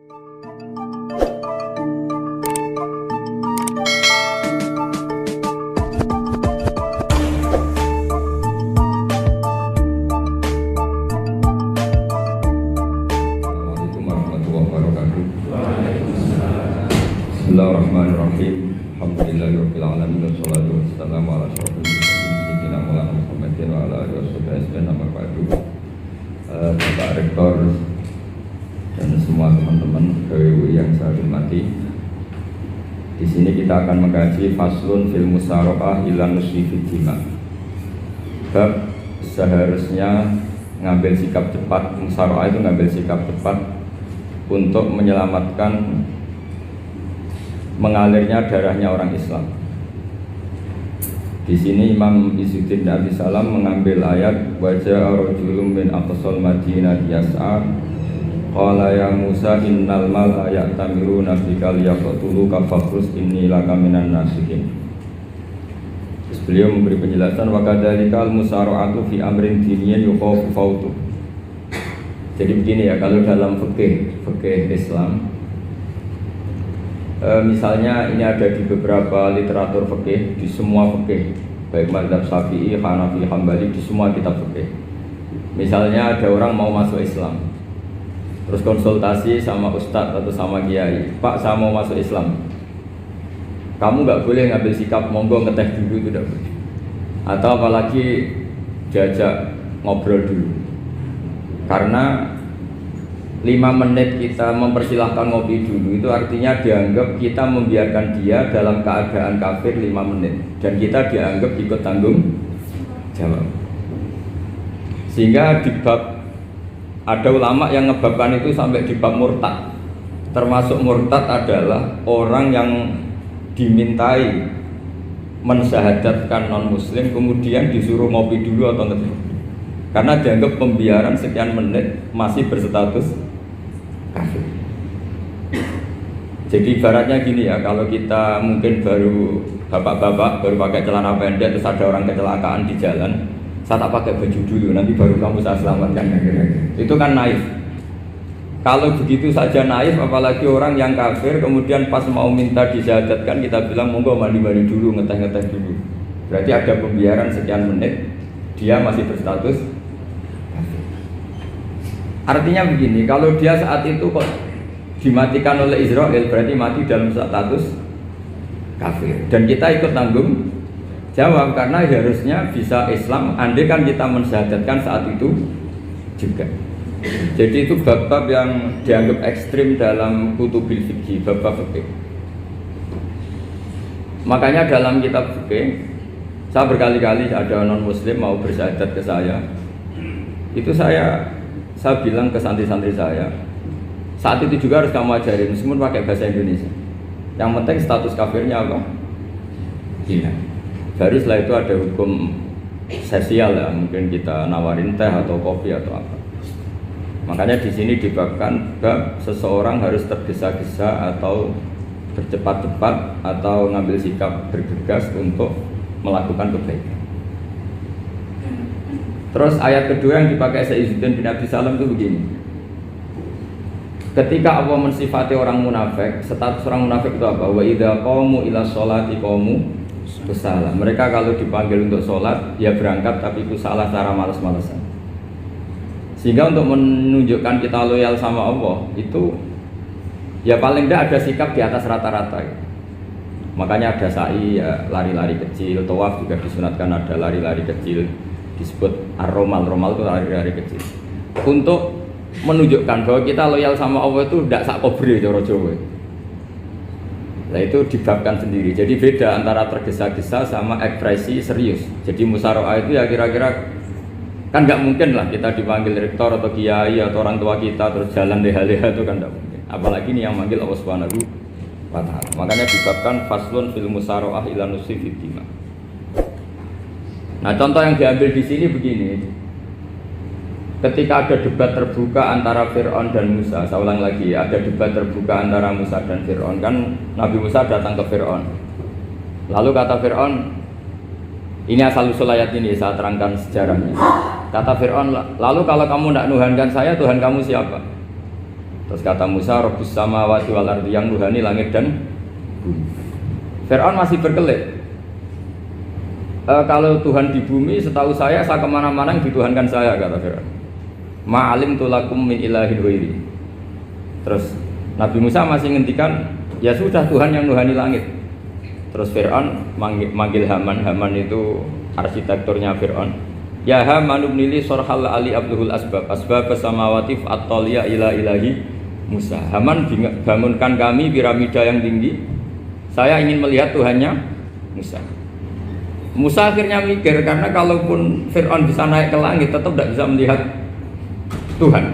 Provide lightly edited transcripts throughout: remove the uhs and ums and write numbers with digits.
Bismillahirrahmanirrahim. Alhamdulillahirabbil alamin wassalatu wassalamu ala asyrofil mursalin sayyidina Maulana Muhammadin wa ala alihi wasallam. Nama padu Bapak Rektor dan semua teman-teman PWI yang saya hormati. Di sini kita akan mengkaji faslun fil musaraqah ila nusfi fil jima. Bab seharusnya ngambil sikap cepat, musaraqah itu ngambil sikap cepat untuk menyelamatkan mengalirnya darahnya orang Islam. Di sini Imam Izzuddin bin Abi Salam mengambil ayat wajah rajulun min aqsal Madinah yas'a qala ya Musa innal mala ya'tamiruna bika liyaqtuluka fakhrus inni laka minan nasihin. Terus beliau memberi penjelasan wa kadzalikal musara'atu fi amrin diniyyin yuqafu fautu. Jadi begini ya, kalau dalam fikih Islam misalnya ini ada di beberapa literatur fikih, di semua fikih, baik mazhab Syafi'i, Hanafi, Hambali, di semua kitab fikih. Misalnya ada orang mau masuk Islam, terus konsultasi sama ustadz atau sama kiai, Pak saya mau masuk Islam, kamu nggak boleh ngambil sikap monggo ngeteh dulu, itu tidak boleh. Atau apalagi diajak ngobrol dulu, karena 5 menit kita mempersilahkan ngopi dulu itu artinya dianggap kita membiarkan dia dalam keadaan kafir 5 menit dan kita dianggap ikut tanggung jawab. Sehingga di bab ada ulama yang ngebabkan itu sampai di bab murtad. Termasuk murtad adalah orang yang dimintai mensyahadatkan non muslim kemudian disuruh ngopi dulu atau ngeteh. Karena dianggap pembiaran sekian menit masih berstatus kafir. Jadi ibaratnya gini ya, kalau kita mungkin baru bapak-bapak baru pakai celana pendek terus ada orang kecelakaan di jalan, saya tak pakai baju dulu, nanti baru kamu saya selamatkan. Itu kan naif. Kalau begitu saja naif, apalagi orang yang kafir kemudian pas mau minta disyahadatkan kita bilang monggo mandi-mandi dulu, ngeteh-ngeteh dulu. Berarti ada pembiaran sekian menit, dia masih berstatus. Artinya begini, kalau dia saat itu kok dimatikan oleh Israel berarti mati dalam status kafir dan kita ikut tanggung jawab karena harusnya bisa Islam andai kan kita mensyahadatkan saat itu juga. Jadi itu bab-bab yang dianggap ekstrim dalam kutubil fikih, bab-bab fikih. Makanya dalam kitab fikih saya berkali-kali ada non muslim mau bersyahadat ke saya, itu saya bilang ke santri-santri saya, saat itu juga harus kamu ajarin meskipun pakai bahasa Indonesia. Yang penting status kafirnya apa? Iya. Baru setelah itu ada hukum sosial ya, mungkin kita nawarin teh atau kopi atau apa. Makanya di sini dibabkan bab seseorang harus tergesa-gesa atau bercepat-cepat atau ngambil sikap bergegas untuk melakukan kebaikan. Terus ayat kedua yang dipakai Izzuddin bin Abi Salam itu begini. Ketika Allah mensifati orang munafik, status orang munafik itu apa? Wa idza qamu ila sholati qamu kusala. Mereka kalau dipanggil untuk sholat, ya berangkat tapi kusala secara malas-malasan. Sehingga untuk menunjukkan kita loyal sama Allah itu ya paling tidak ada sikap di atas rata-rata. Makanya ada sa'i ya, lari-lari kecil, tawaf juga disunatkan ada lari-lari kecil, disebut ar-romal itu lari-lari kecil untuk menunjukkan bahwa kita loyal sama Allah itu tidak sak kobre cara Jawa. Nah itu dibabkan sendiri. Jadi beda antara tergesa-gesa sama ekspresi serius. Jadi musyawarah itu ya kira-kira kan nggak mungkin lah kita dipanggil rektor atau kiai atau orang tua kita terus jalan leha-leha, itu kan nggak mungkin. Apalagi ini yang manggil Allah Subhanahu wa ta'ala. Makanya dibabkan faslun fil musyawarah ila nusfi fid dima. Nah contoh yang diambil di sini begini. Ketika ada debat terbuka antara Fir'aun dan Musa, saya ulang lagi, ada debat terbuka antara Musa dan Fir'aun. Kan Nabi Musa datang ke Fir'aun. Lalu kata Fir'aun, ini asal usul ayat ini, saya terangkan sejarahnya. Kata Fir'aun, lalu kalau kamu tidak nuhankan saya, Tuhan kamu siapa? Terus kata Musa, Rabbus samawati wal ardi, yang nuhani langit dan bumi. Fir'aun masih berkelit. Kalau Tuhan di bumi, setahu saya kemana-mana yang dituhankan saya, kata Fir'aun. Ma'alim tulakum min ilahin ghairi. Terus Nabi Musa masih ngendikan, ya sudah Tuhan yang nuhani langit. Terus Fir'aun manggil Haman. Haman itu arsitekturnya Fir'aun. Ya Haman ibnili sorhal ali abduhul asbab samawati fa'attaliya ila ilahi Musa. Haman, bangunkan kami piramida yang tinggi. Saya ingin melihat Tuhannya Musa. Musa akhirnya mikir, karena kalaupun Fir'aun bisa naik ke langit tetap tidak bisa melihat Tuhan.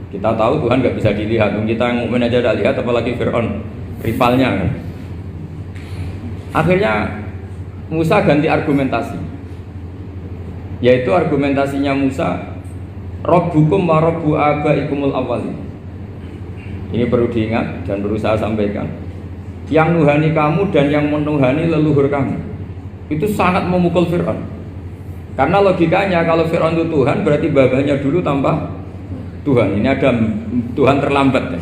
Kita tahu Tuhan nggak bisa dilihat. Kita yang mukmin aja tidak lihat, apalagi Fir'aun, rivalnya kan. Akhirnya Musa ganti argumentasi, yaitu argumentasinya Musa, Rabbukum wa Rabbu abaikumul awwalin. Ini perlu diingat dan perlu saya sampaikan. Yang nuhani kamu dan yang menuhani leluhur kamu, itu sangat memukul Fir'aun. Karena logikanya kalau Fir'aun itu Tuhan, berarti babanya dulu tanpa Tuhan. Ini ada Tuhan terlambat ya.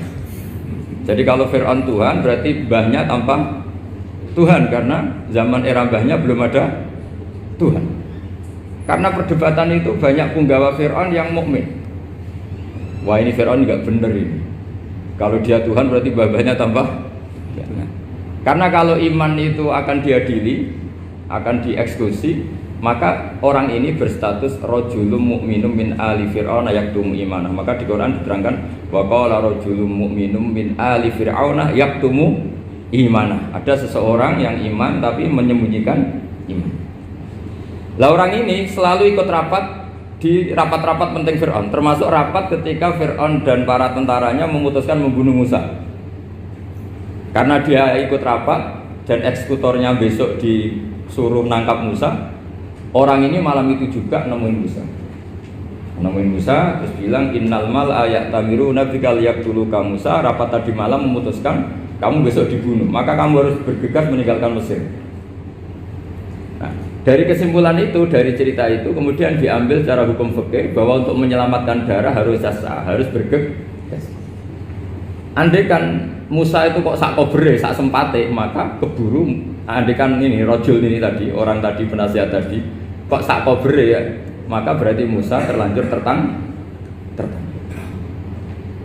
Jadi kalau Fir'aun Tuhan, berarti mbahnya tanpa Tuhan, karena zaman era mbahnya belum ada Tuhan. Karena perdebatan itu banyak punggawa Fir'aun yang mukmin. Wah, ini Fir'aun nggak bener ini. Kalau dia Tuhan berarti mbahnya tanpa Tuhan. Karena kalau iman itu akan diadili, akan dieksekusi, maka orang ini berstatus rajulun mu'minum min ali fir'auna yaktumu imanah. Maka di Quran diterangkan wa qala rajulun mu'minum min ali fir'auna yaktumu imanah. Ada seseorang yang iman tapi menyembunyikan iman. Lah orang ini selalu ikut rapat di rapat-rapat penting Fir'aun, termasuk rapat ketika Fir'aun dan para tentaranya memutuskan membunuh Musa. Karena dia ikut rapat dan eksekutornya besok disuruh nangkap Musa, orang ini malam itu juga nemuin Musa terus bilang innal mal ayat tamiru nabikal yaqtulu ka Musa. Rapat tadi malam memutuskan kamu besok dibunuh, maka kamu harus bergegas meninggalkan Mesir. Nah, dari kesimpulan itu, dari cerita itu kemudian diambil secara hukum fikih bahwa untuk menyelamatkan darah harus jasa, harus bergegas. Andai kan Musa itu kok sak kobre, sak sempate, maka keburu. Andai kan ini rojul ini tadi, orang tadi penasihat tadi, kok sak kobre ya, maka berarti Musa terlanjur tertang.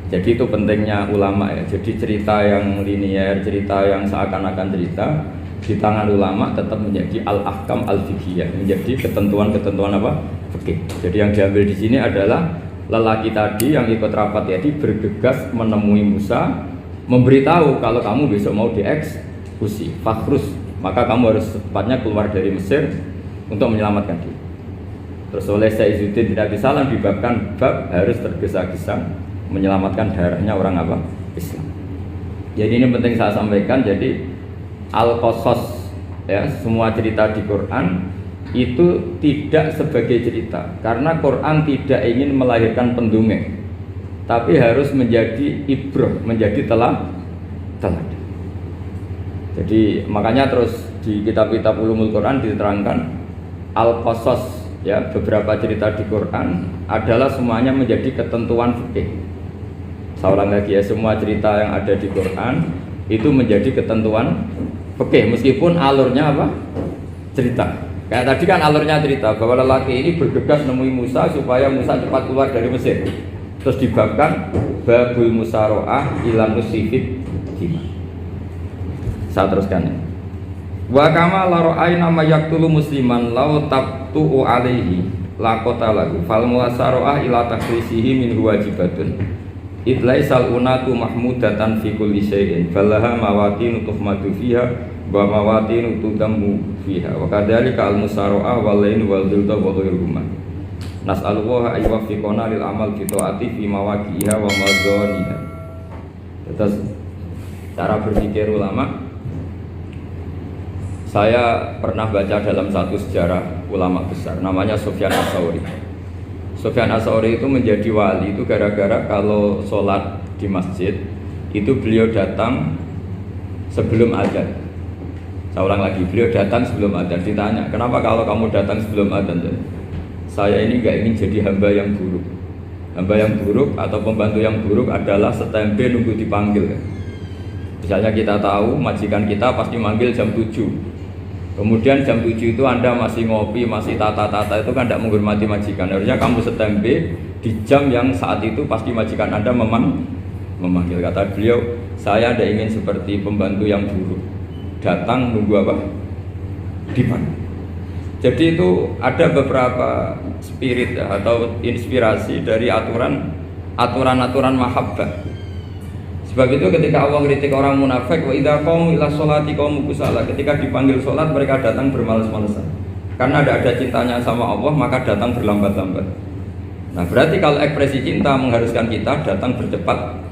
Jadi itu pentingnya ulama ya. Jadi cerita yang linear, cerita yang seakan-akan cerita di tangan ulama tetap menjadi al-ahkam al-fiqhiyah, menjadi ketentuan-ketentuan apa? Fikih. Jadi yang diambil di sini adalah lelaki tadi yang ikut rapat tadi bergegas menemui Musa, memberitahu kalau kamu besok mau dieksekusi, fakhrus, maka kamu harus secepatnya keluar dari Mesir untuk menyelamatkan diri. Terus oleh Syekh Izzuddin bin Abi Salam dibabkan bab harus tergesa-gesa menyelamatkan darahnya orang apa? Islam. Jadi ini penting saya sampaikan. Jadi al-qasas ya, semua cerita di Quran itu tidak sebagai cerita, karena Quran tidak ingin melahirkan pendongeng, tapi harus menjadi ibrah, menjadi teladan. Jadi makanya terus di kitab-kitab ulumul Quran diterangkan al-qasas ya, beberapa cerita di Quran adalah semuanya menjadi ketentuan fikih. Saya ulang lagi ya, semua cerita yang ada di Quran itu menjadi ketentuan fikih, meskipun alurnya apa? Cerita. Kayak tadi kan alurnya cerita bahwa lelaki ini bergegas nemui Musa supaya Musa cepat keluar dari Mesir. Terus dibabkan babul musaroah ilan usifid jima. Saya teruskan ya. Wa kama la ra'ayna ma yaqtulu musliman law tabtu'u alaihi laqata lahu fal musaroah ila takhrisihi min wajibatun. Idlaisal unatu mahmudatan fi kulli syai'in falaha mawatinu tuhmadu fiha wa mawatinu tudammu fiha wa kadzalika al musara'a wal lain wal dhilta wa ghairuhuma. Nas'alullaha ay yuwaffiqana lil amal fi taati fi mawaqi'iha wa madhaniha. Terus cara berpikir ulama, saya pernah baca dalam satu sejarah ulama besar namanya Sufyan Ats-Tsauri. Sufyan Ats-Tsauri itu menjadi wali itu gara-gara kalau sholat di masjid itu beliau datang sebelum adzan. Saya ulang lagi, beliau datang sebelum adzan. Ditanya, kenapa kalau kamu datang sebelum adzan? Saya ini nggak ingin jadi hamba yang buruk. Hamba yang buruk atau pembantu yang buruk adalah setempe nunggu dipanggil. Misalnya kita tahu majikan kita pasti manggil jam 7. Kemudian jam 7 itu Anda masih ngopi, masih tata-tata, itu kan tidak menghormati majikan. Harusnya kamu setempe di jam yang saat itu pasti majikan Anda memanggil. Kata beliau, saya tidak ingin seperti pembantu yang buruk, datang nunggu apa? Dipanggil. Jadi itu ada beberapa spirit ya, atau inspirasi dari aturan-aturan mahabbah. Sebab itu ketika Allah kritik orang munafik, wa idza qamu ila sholati qamu kusala, ketika dipanggil sholat mereka datang bermalas-malasan. Karena ada cintanya sama Allah, maka datang berlambat-lambat. Nah, berarti kalau ekspresi cinta mengharuskan kita datang bercepat.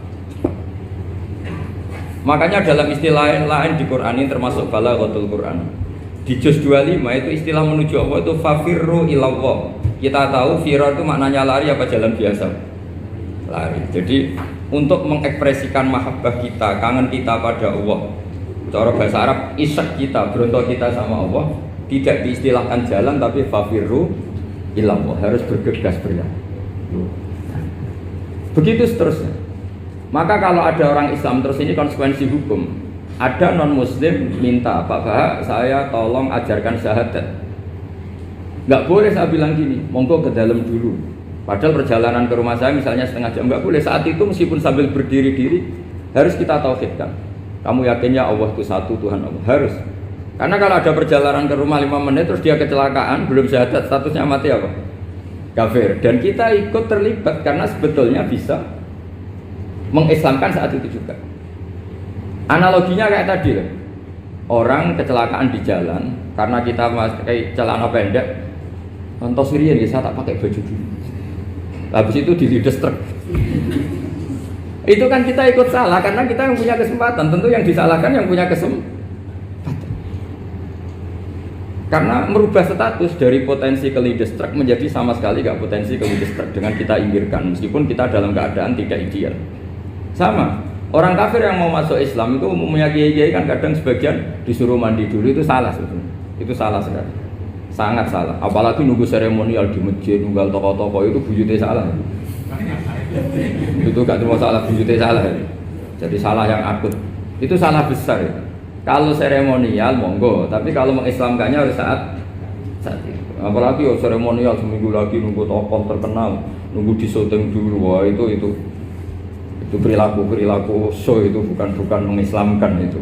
Makanya dalam istilah lain di Quran ini termasuk balaghatul Quran. Di juz 25 itu istilah menuju Allah itu fafirru ilallah. Kita tahu firar itu maknanya lari apa jalan biasa? Lari. Jadi untuk mengekspresikan mahabbah kita, kangen kita pada Allah, cara bahasa Arab isak kita, berontok kita sama Allah, tidak diistilahkan jalan tapi fafirru ilallah, harus bergegas berjalan. Begitu seterusnya. Maka kalau ada orang Islam, terus ini konsekuensi hukum, ada non muslim minta, Pak Bahak saya tolong ajarkan syahadat. Nggak boleh saya bilang gini, monggo ke dalam dulu. Padahal perjalanan ke rumah saya misalnya setengah jam, nggak boleh. Saat itu meskipun sambil berdiri-diri harus kita tauhidkan. Kamu yakinnya Allah itu satu, Tuhan Allah, harus. Karena kalau ada perjalanan ke rumah 5 menit terus dia kecelakaan, belum syahadat, statusnya mati apa? Kafir. Dan kita ikut terlibat karena sebetulnya bisa mengislamkan saat itu juga. Analoginya kayak tadi loh. Orang kecelakaan di jalan karena kita pakai celana pendek, contoh Surian ya, saya tak pakai baju dulu. Habis itu dilides truk. Itu kan kita ikut salah karena kita yang punya kesempatan. Tentu yang disalahkan yang punya kesempatan. Karena merubah status dari potensi kelides truk menjadi sama sekali gak potensi kelides truk dengan kita inggirkan, meskipun kita dalam keadaan tidak ideal. Sama. Orang kafir yang mau masuk Islam itu umumnya kiai-kiai kan kadang sebagian disuruh mandi dulu, itu salah sebetulnya. Itu salah sekali. Sangat salah. Apalagi nunggu seremonial di masjid, nunggal toko-toko, itu bujute salah. Itu gak cuma salah, bujute salah. Jadi salah yang akut. Itu salah besar ya. Kalau seremonial monggo, tapi kalau mengislamkannya harus saat itu. Apalagi seremonial seminggu lagi nunggu tokoh terkenal, nunggu disyuting dulu, wah itu perilaku show, itu bukan mengislamkan itu.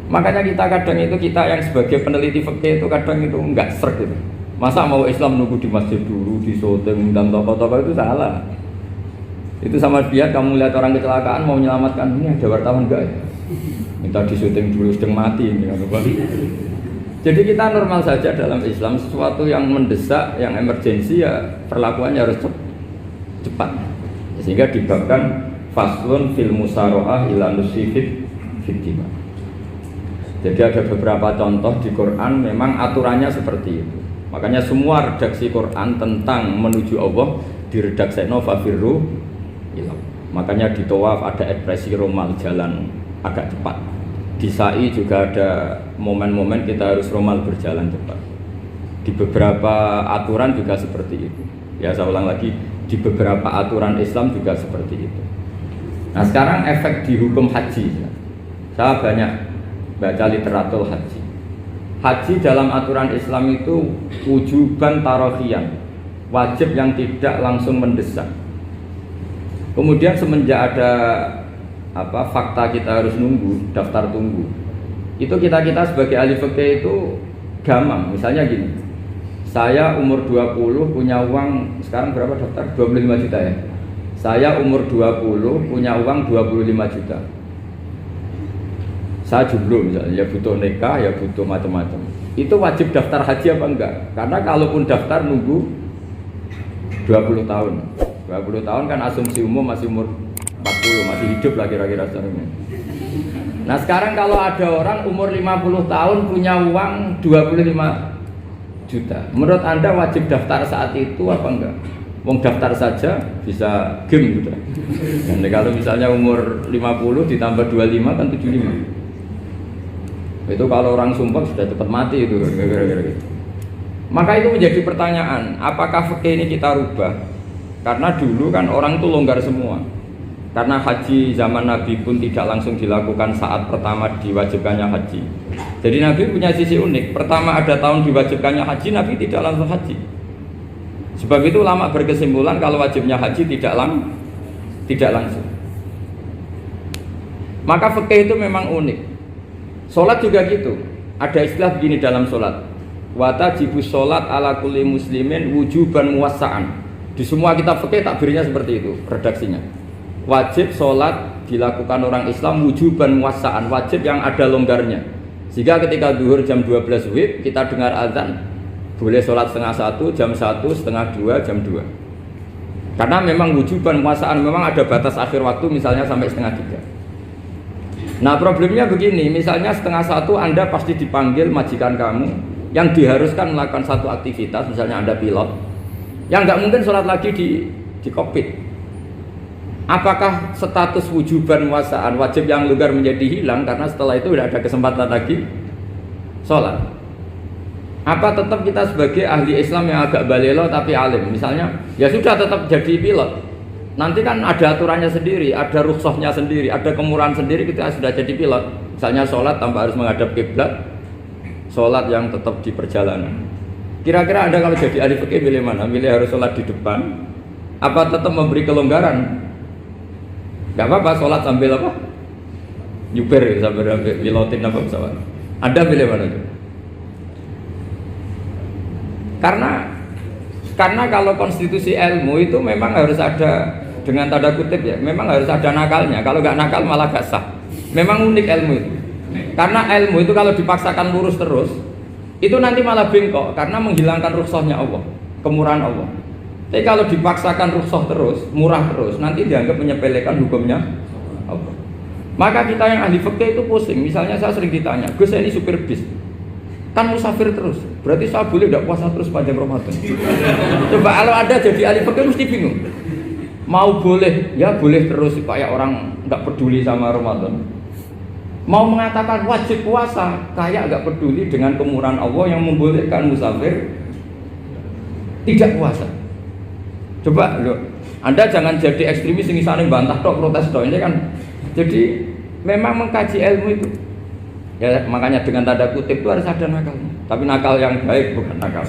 Makanya kita kadang itu, kita yang sebagai peneliti fikih itu kadang itu enggak srek gitu. Masa mau Islam nunggu di masjid dulu, di syuting dan tokoh-tokoh, itu salah. Itu sama dia kamu lihat orang kecelakaan mau menyelamatkan, ini ada wartawan enggak ya? Minta di syuting dulu, sedang mati ini. Jadi kita normal saja dalam Islam, sesuatu yang mendesak, yang emergensi ya perlakuannya harus cepat. Sehingga dibabkan faslun fil musaro'ah ila nusifid fiddima. Jadi ada beberapa contoh di Quran memang aturannya seperti itu. Makanya semua redaksi Quran tentang menuju Allah diredakseno fafirru ilallah. Makanya di tawaf ada ekspresi romal, jalan agak cepat. Di sa'i juga ada momen-momen kita harus romal, berjalan cepat. Di beberapa aturan juga seperti itu. Ya saya ulang lagi, di beberapa aturan Islam juga seperti itu. Nah sekarang efek di hukum haji. Saya banyak baca literatur haji. Haji dalam aturan Islam itu wujuban tarohian, wajib yang tidak langsung mendesak. Kemudian semenjak ada fakta kita harus nunggu, daftar tunggu, itu kita sebagai ahli fikih itu gampang. Misalnya gini, saya umur 20 punya uang, sekarang berapa daftar? 25 juta ya. Saya umur 20 punya uang 25 juta. Saya jomblo misalnya, ya butuh nikah, ya butuh macam-macam. Itu wajib daftar haji apa enggak? Karena kalaupun daftar nunggu 20 tahun. 20 tahun kan asumsi umum masih umur 40, masih hidup lah kira-kira sebenarnya. Nah sekarang kalau ada orang umur 50 tahun punya uang 25 juta, menurut Anda wajib daftar saat itu apa enggak? Wong daftar saja bisa game gitu. Dan kalau misalnya umur 50 ditambah 25 kan 75. Itu kalau orang sumpah sudah cepat mati itu kira-kira gitu. Maka itu menjadi pertanyaan, apakah fikih ini kita rubah Karena dulu kan orang itu longgar semua. Karena haji zaman Nabi pun tidak langsung dilakukan saat pertama diwajibkannya haji. Jadi Nabi punya sisi unik. Pertama ada tahun diwajibkannya haji, Nabi tidak langsung haji. Sebab itu ulama berkesimpulan kalau wajibnya haji tidak langsung. Maka fikih itu memang unik. Sholat juga gitu. Ada istilah begini dalam sholat. Watajibus sholat ala kulli muslimin wujuban muwassa'an. Di semua kitab fikih takbirnya seperti itu redaksinya. Wajib sholat dilakukan orang Islam wujuban muwassa'an, wajib yang ada longgarnya. Sehingga ketika zuhur jam 12 WIB kita dengar azan, boleh sholat setengah 1, jam 1, setengah 2, jam 2. Karena memang wujuban muwassa'an, memang ada batas akhir waktu misalnya sampai setengah 3. Nah problemnya begini, misalnya setengah 1 Anda pasti dipanggil majikan kamu yang diharuskan melakukan satu aktivitas, misalnya Anda pilot, yang nggak mungkin sholat lagi di kokpit. Apakah status wujuban muwassa'an, wajib yang longgar menjadi hilang karena setelah itu tidak ada kesempatan lagi sholat? Apa tetap kita sebagai ahli Islam yang agak balelo tapi alim, misalnya ya sudah tetap jadi pilot, nanti kan ada aturannya sendiri, ada rukhsahnya sendiri, ada kemurahan sendiri kita sudah jadi pilot. Misalnya sholat tanpa harus menghadap kiblat, sholat yang tetap di perjalanan. Kira-kira Anda kalau jadi ahli fikih milih mana? Milih harus sholat di depan, apa tetap memberi kelonggaran? Gak apa-apa sholat sambil apa? Nyuper sambil pilotin apa pesawat. Anda milih mana? Karena kalau konstitusi ilmu itu memang harus ada, dengan tanda kutip ya, memang harus ada nakalnya. Kalau nggak nakal malah gak sah. Memang unik ilmu itu. Karena ilmu itu kalau dipaksakan lurus terus, itu nanti malah bengkok karena menghilangkan rukhsahnya Allah, kemurahan Allah. Tapi kalau dipaksakan rukhsah terus, murah terus, nanti dianggap menyepelekan hukumnya Allah. Maka kita yang ahli fikih itu pusing. Misalnya saya sering ditanya, Gus saya ini supir bis, kan musafir terus, berarti saya boleh tidak puasa terus panjang Ramadan? Coba kalau ada jadi ahli fikih mesti bingung. Mau boleh, ya boleh terus supaya orang nggak peduli sama Ramadan. Mau mengatakan wajib puasa, kayak nggak peduli dengan kemurahan Allah yang membolehkan musafir tidak puasa. Coba loh, Anda jangan jadi ekstremis yang misalnya bantah tok protes tok ini kan. Jadi memang mengkaji ilmu itu. Ya makanya dengan tanda kutip itu harus ada nakal. Tapi nakal yang baik bukan nakal.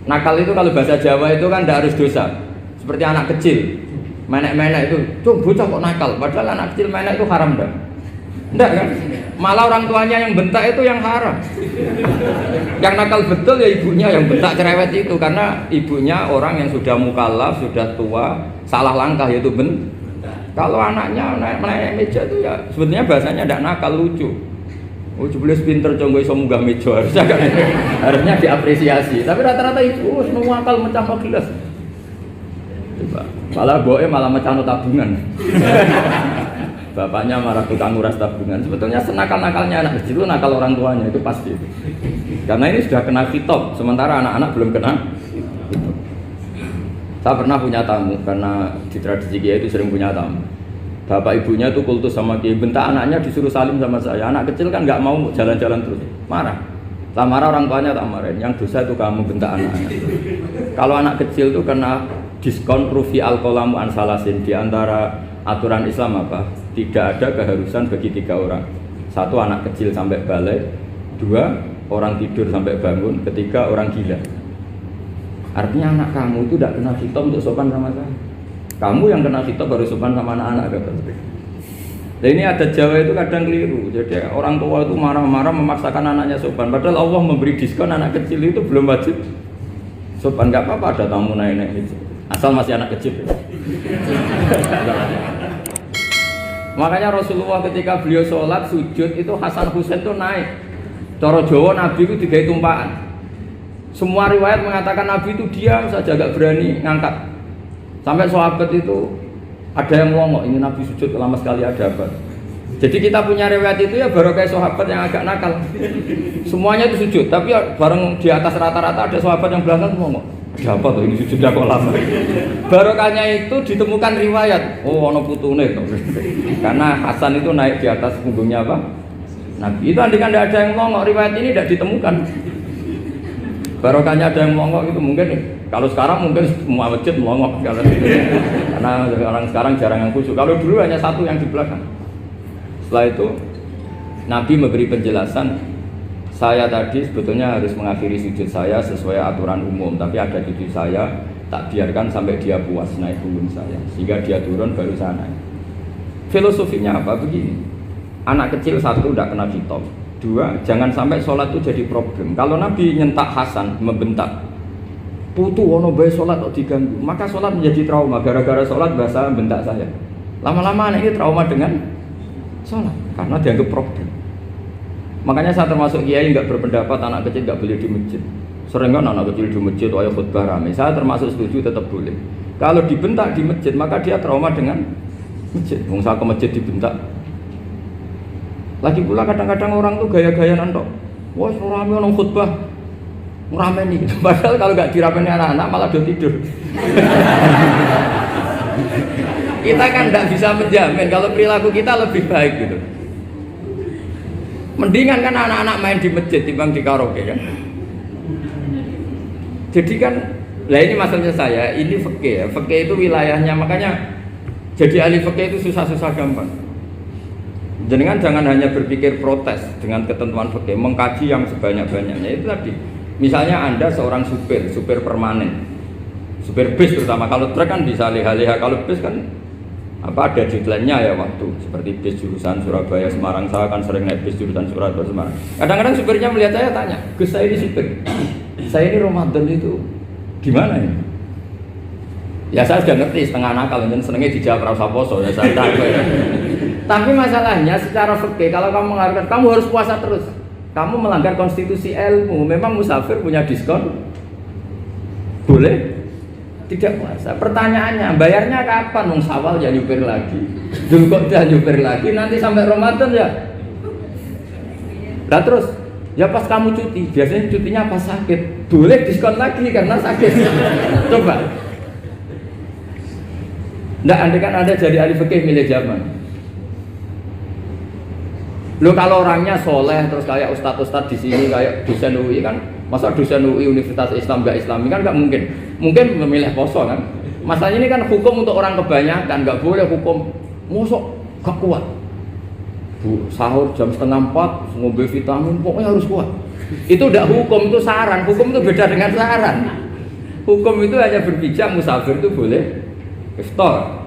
Nakal itu kalau bahasa Jawa itu kan tidak harus dosa. Seperti anak kecil, menek-menek itu, cung bocah kok nakal. Padahal anak kecil menek itu haram dah. Enggak kan? Malah orang tuanya yang bentak itu yang haram. Yang nakal betul ya ibunya yang bentak cerewet itu, karena ibunya orang yang sudah mukallaf, sudah tua, salah langkah yaitu bentak. Kalau anaknya naik meja itu ya sebetulnya bahasanya tidak nakal, lucu. Oh jebule pinter conggo iso munggah meja, harusnya diapresiasi. Tapi rata-rata itu semua akal mecah gelas. Coba. Malah boe malah mecah tabungan. Bapaknya marah tukang nguras tabungan. Sebetulnya senakal-nakalnya anak kecil itu nakal orang tuanya, itu pasti. Karena ini sudah kena khitab, sementara anak-anak belum kena. Saya pernah punya tamu, karena di tradisi Kiai itu sering punya tamu. Bapak ibunya itu kultus sama Kiai, bentak anaknya disuruh salim sama saya. Anak kecil kan nggak mau jalan-jalan terus, marah. Tak marah orang tuanya tak marahin, yang dosa itu kamu bentak anak-anak. Kalau anak kecil itu kena diskon rufi al-qalamu an salasin. Di antara aturan Islam apa? Tidak ada keharusan bagi 3 orang. 1 anak kecil sampai balik, 2 orang tidur sampai bangun, 3 orang gila. Artinya anak kamu itu tidak kena khitab untuk sopan sama saya. Kamu yang kena khitab baru sopan sama anak-anak. Nah ini ada Jawa itu kadang keliru. Jadi orang tua itu marah-marah memaksakan anaknya sopan. Padahal Allah memberi diskon anak kecil itu belum wajib sopan. Gak apa-apa ada tamu naik-naik itu, asal masih anak kecil. Makanya Rasulullah ketika beliau sholat sujud itu Hasan Husain itu naik. Cara Jawa Nabi itu 3 tumpahan. Semua riwayat mengatakan Nabi itu diam saja, gak berani ngangkat. Sampai sahabat itu ada yang melongok, ini Nabi sujud lama sekali ada apa. Jadi kita punya riwayat itu ya baru kayak sahabat yang agak nakal. Semuanya itu sujud, tapi bareng di atas rata-rata ada sahabat yang belakang melongok. Ada apa tuh ini sujudnya kok lama? Barokahnya itu ditemukan riwayat. Oh, ono putune. Karena Hasan itu naik di atas punggungnya apa? Nabi. Itu andikan tidak ada yang melongok, riwayat ini tidak ditemukan. Barokahnya ada yang melongok itu mungkin Kalau sekarang mungkin semua masjid melongok karena orang sekarang jarang yang khusyuk. Kalau dulu hanya satu yang di belakang. Setelah itu Nabi memberi penjelasan, saya tadi sebetulnya harus mengakhiri sujud saya sesuai aturan umum, tapi ada cucu saya tak biarkan sampai dia puas naik punggung saya, sehingga dia turun baru saya naik. Filosofinya apa? Begini, anak kecil satu tidak kena hitop, dua jangan sampai sholat itu jadi problem. Kalau Nabi nyentak Hasan, membentak, putu ono bae sholat kok diganggu, maka sholat menjadi trauma. Gara-gara sholat bahasa bentak saya. Lama-lama anak ini trauma dengan sholat karena dianggap problem. Makanya saya termasuk kiai nggak berpendapat anak kecil nggak boleh di masjid. Sering kan anak kecil di masjid, ayo khutbah rame. Saya termasuk setuju tetap boleh. Kalau dibentak di masjid maka dia trauma dengan masjid. Wong saya ke masjid dibentak. Lagi pula kadang-kadang orang tuh gaya-gayaan tok. Wah, rame orang khutbah. Ngeramen nih, padahal kalau nggak diramein anak-anak malah udah tidur. Kita kan nggak bisa menjamin kalau perilaku kita lebih baik gitu. Mendingan kan anak-anak main di masjid timbang di karaoke kan. Jadi kan, lah ini maksudnya saya, ini fikih ya, fikih itu wilayahnya, makanya jadi ahli fikih itu susah-susah gampang. Jenengan jangan hanya berpikir protes dengan ketentuan fikih, mengkaji yang sebanyak-banyaknya itu tadi. Misalnya Anda seorang supir permanen, supir bis terutama, kalau truk kan bisa leha-leha, kalau bis kan apa ada deadline-nya ya waktu, seperti bis jurusan Surabaya Semarang, saya kan sering naik bis jurusan Surabaya Semarang. Kadang-kadang supirnya melihat saya tanya, Gus saya ini supir, saya ini Ramadan itu gimana ya? Ya saya sudah ngerti setengah nakal, dan senengnya dijawab rasa poso ya saya tahu ya. Tapi masalahnya secara fikih kalau kamu mengatakan kamu harus puasa terus, kamu melanggar konstitusi ilmu. Memang musafir punya diskon? Boleh? Tidak puasa. Pertanyaannya, bayarnya kapan? Wong Syawal ya nyupir lagi, Dzulqa'dah nyupir lagi, nanti sampai Ramadan ya. Nah terus, ya pas kamu cuti, biasanya cutinya pas sakit, boleh diskon lagi karena sakit. Coba. Nggak, andai kan Anda jadi ahli fikih milih zaman. Lo kalau orangnya soleh terus kayak ustadz-ustadz di sini kayak dosen UI kan, masa dosen UI Universitas Islam nggak Islami kan nggak mungkin. Mungkin memilih poso kan. Masalahnya ini kan hukum untuk orang kebanyakan, nggak boleh hukum mosok gak kuat. Bu, sahur jam 3:30 ngombe vitamin pokoknya harus kuat. Itu udah hukum, itu saran. Hukum itu beda dengan saran. Hukum itu hanya berpijak musafir itu boleh iftar.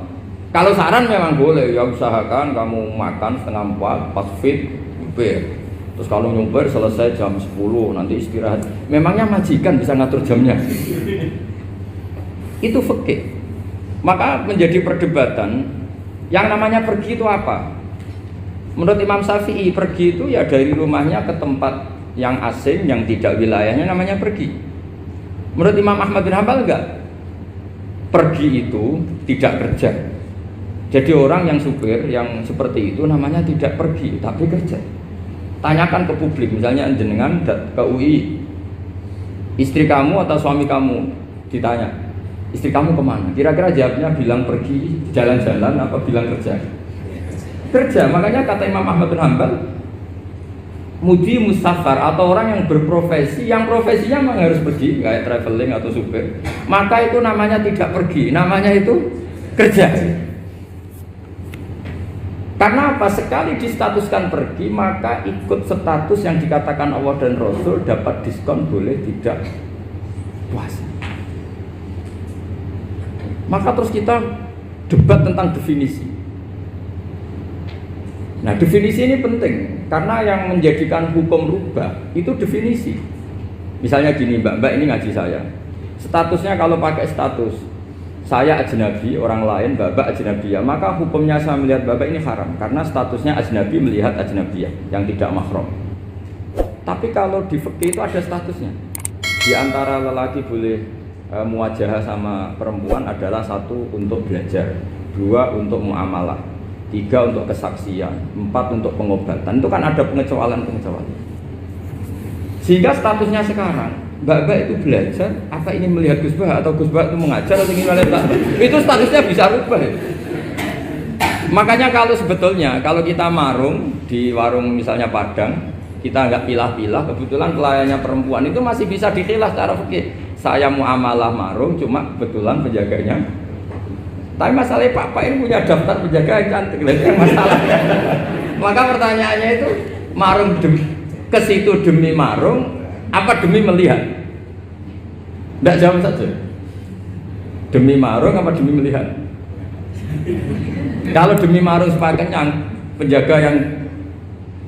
Kalau saran memang boleh, ya usahakan kamu makan 3:30 pas fit, nyupir. Terus kalau nyupir selesai jam 10, nanti istirahat. Memangnya majikan bisa ngatur jamnya? Itu fikih. Maka menjadi perdebatan, yang namanya pergi itu apa? Menurut Imam Syafi'i, pergi itu ya dari rumahnya ke tempat yang asing, yang tidak wilayahnya namanya pergi. Menurut Imam Ahmad bin Hanbal enggak. Pergi itu tidak kerja. Jadi orang yang supir yang seperti itu namanya tidak pergi tapi kerja. Tanyakan ke publik, misalnya jenengan ke UI, istri kamu atau suami kamu ditanya, istri kamu kemana? Kira-kira jawabnya bilang pergi jalan-jalan apa bilang kerja? Kerja. Makanya kata Imam Ahmad bin Hanbal, mudi musafar atau orang yang berprofesi, yang profesinya memang harus pergi, kayak traveling atau supir, maka itu namanya tidak pergi, namanya itu kerja. Karena apa? Sekali distatuskan pergi, maka ikut status yang dikatakan Allah dan Rasul, dapat diskon, boleh tidak puasa. Maka terus kita debat tentang definisi. Nah, definisi ini penting karena yang menjadikan hukum rubah itu definisi. Misalnya gini, Mbak ini ngaji saya. Statusnya kalau pakai status saya ajnabi, orang lain, Bapak ajnabiyah, maka hukumnya saya melihat Bapak ini haram karena statusnya ajnabi melihat ajnabiyah yang tidak mahram. Tapi kalau di fikih itu ada statusnya. Di antara lelaki boleh muwajahah sama perempuan adalah satu untuk belajar, dua untuk muamalah, tiga untuk kesaksian, empat untuk pengobatan. Itu kan ada pengecualian. Sehingga statusnya sekarang Mbak itu belajar, apa ingin melihat Gus Bah atau Gus Bah itu mengajar atau ingin melihat itu statusnya bisa rubah ya. Makanya kalau sebetulnya kalau kita marung di warung misalnya Padang, kita nggak pilah-pilah, kebetulan pelayannya perempuan itu masih bisa dikhilaf secara fikih. saya muamalah marung cuma kebetulan penjaganya. Tapi masalahnya Pak ini punya daftar penjaga yang cantik, itu masalahnya. Maka pertanyaannya itu marung ke situ demi marung apa demi melihat? Tidak jawab saja. Demi marung apa demi melihat? Kalau demi marung supaya kenyang, penjaga yang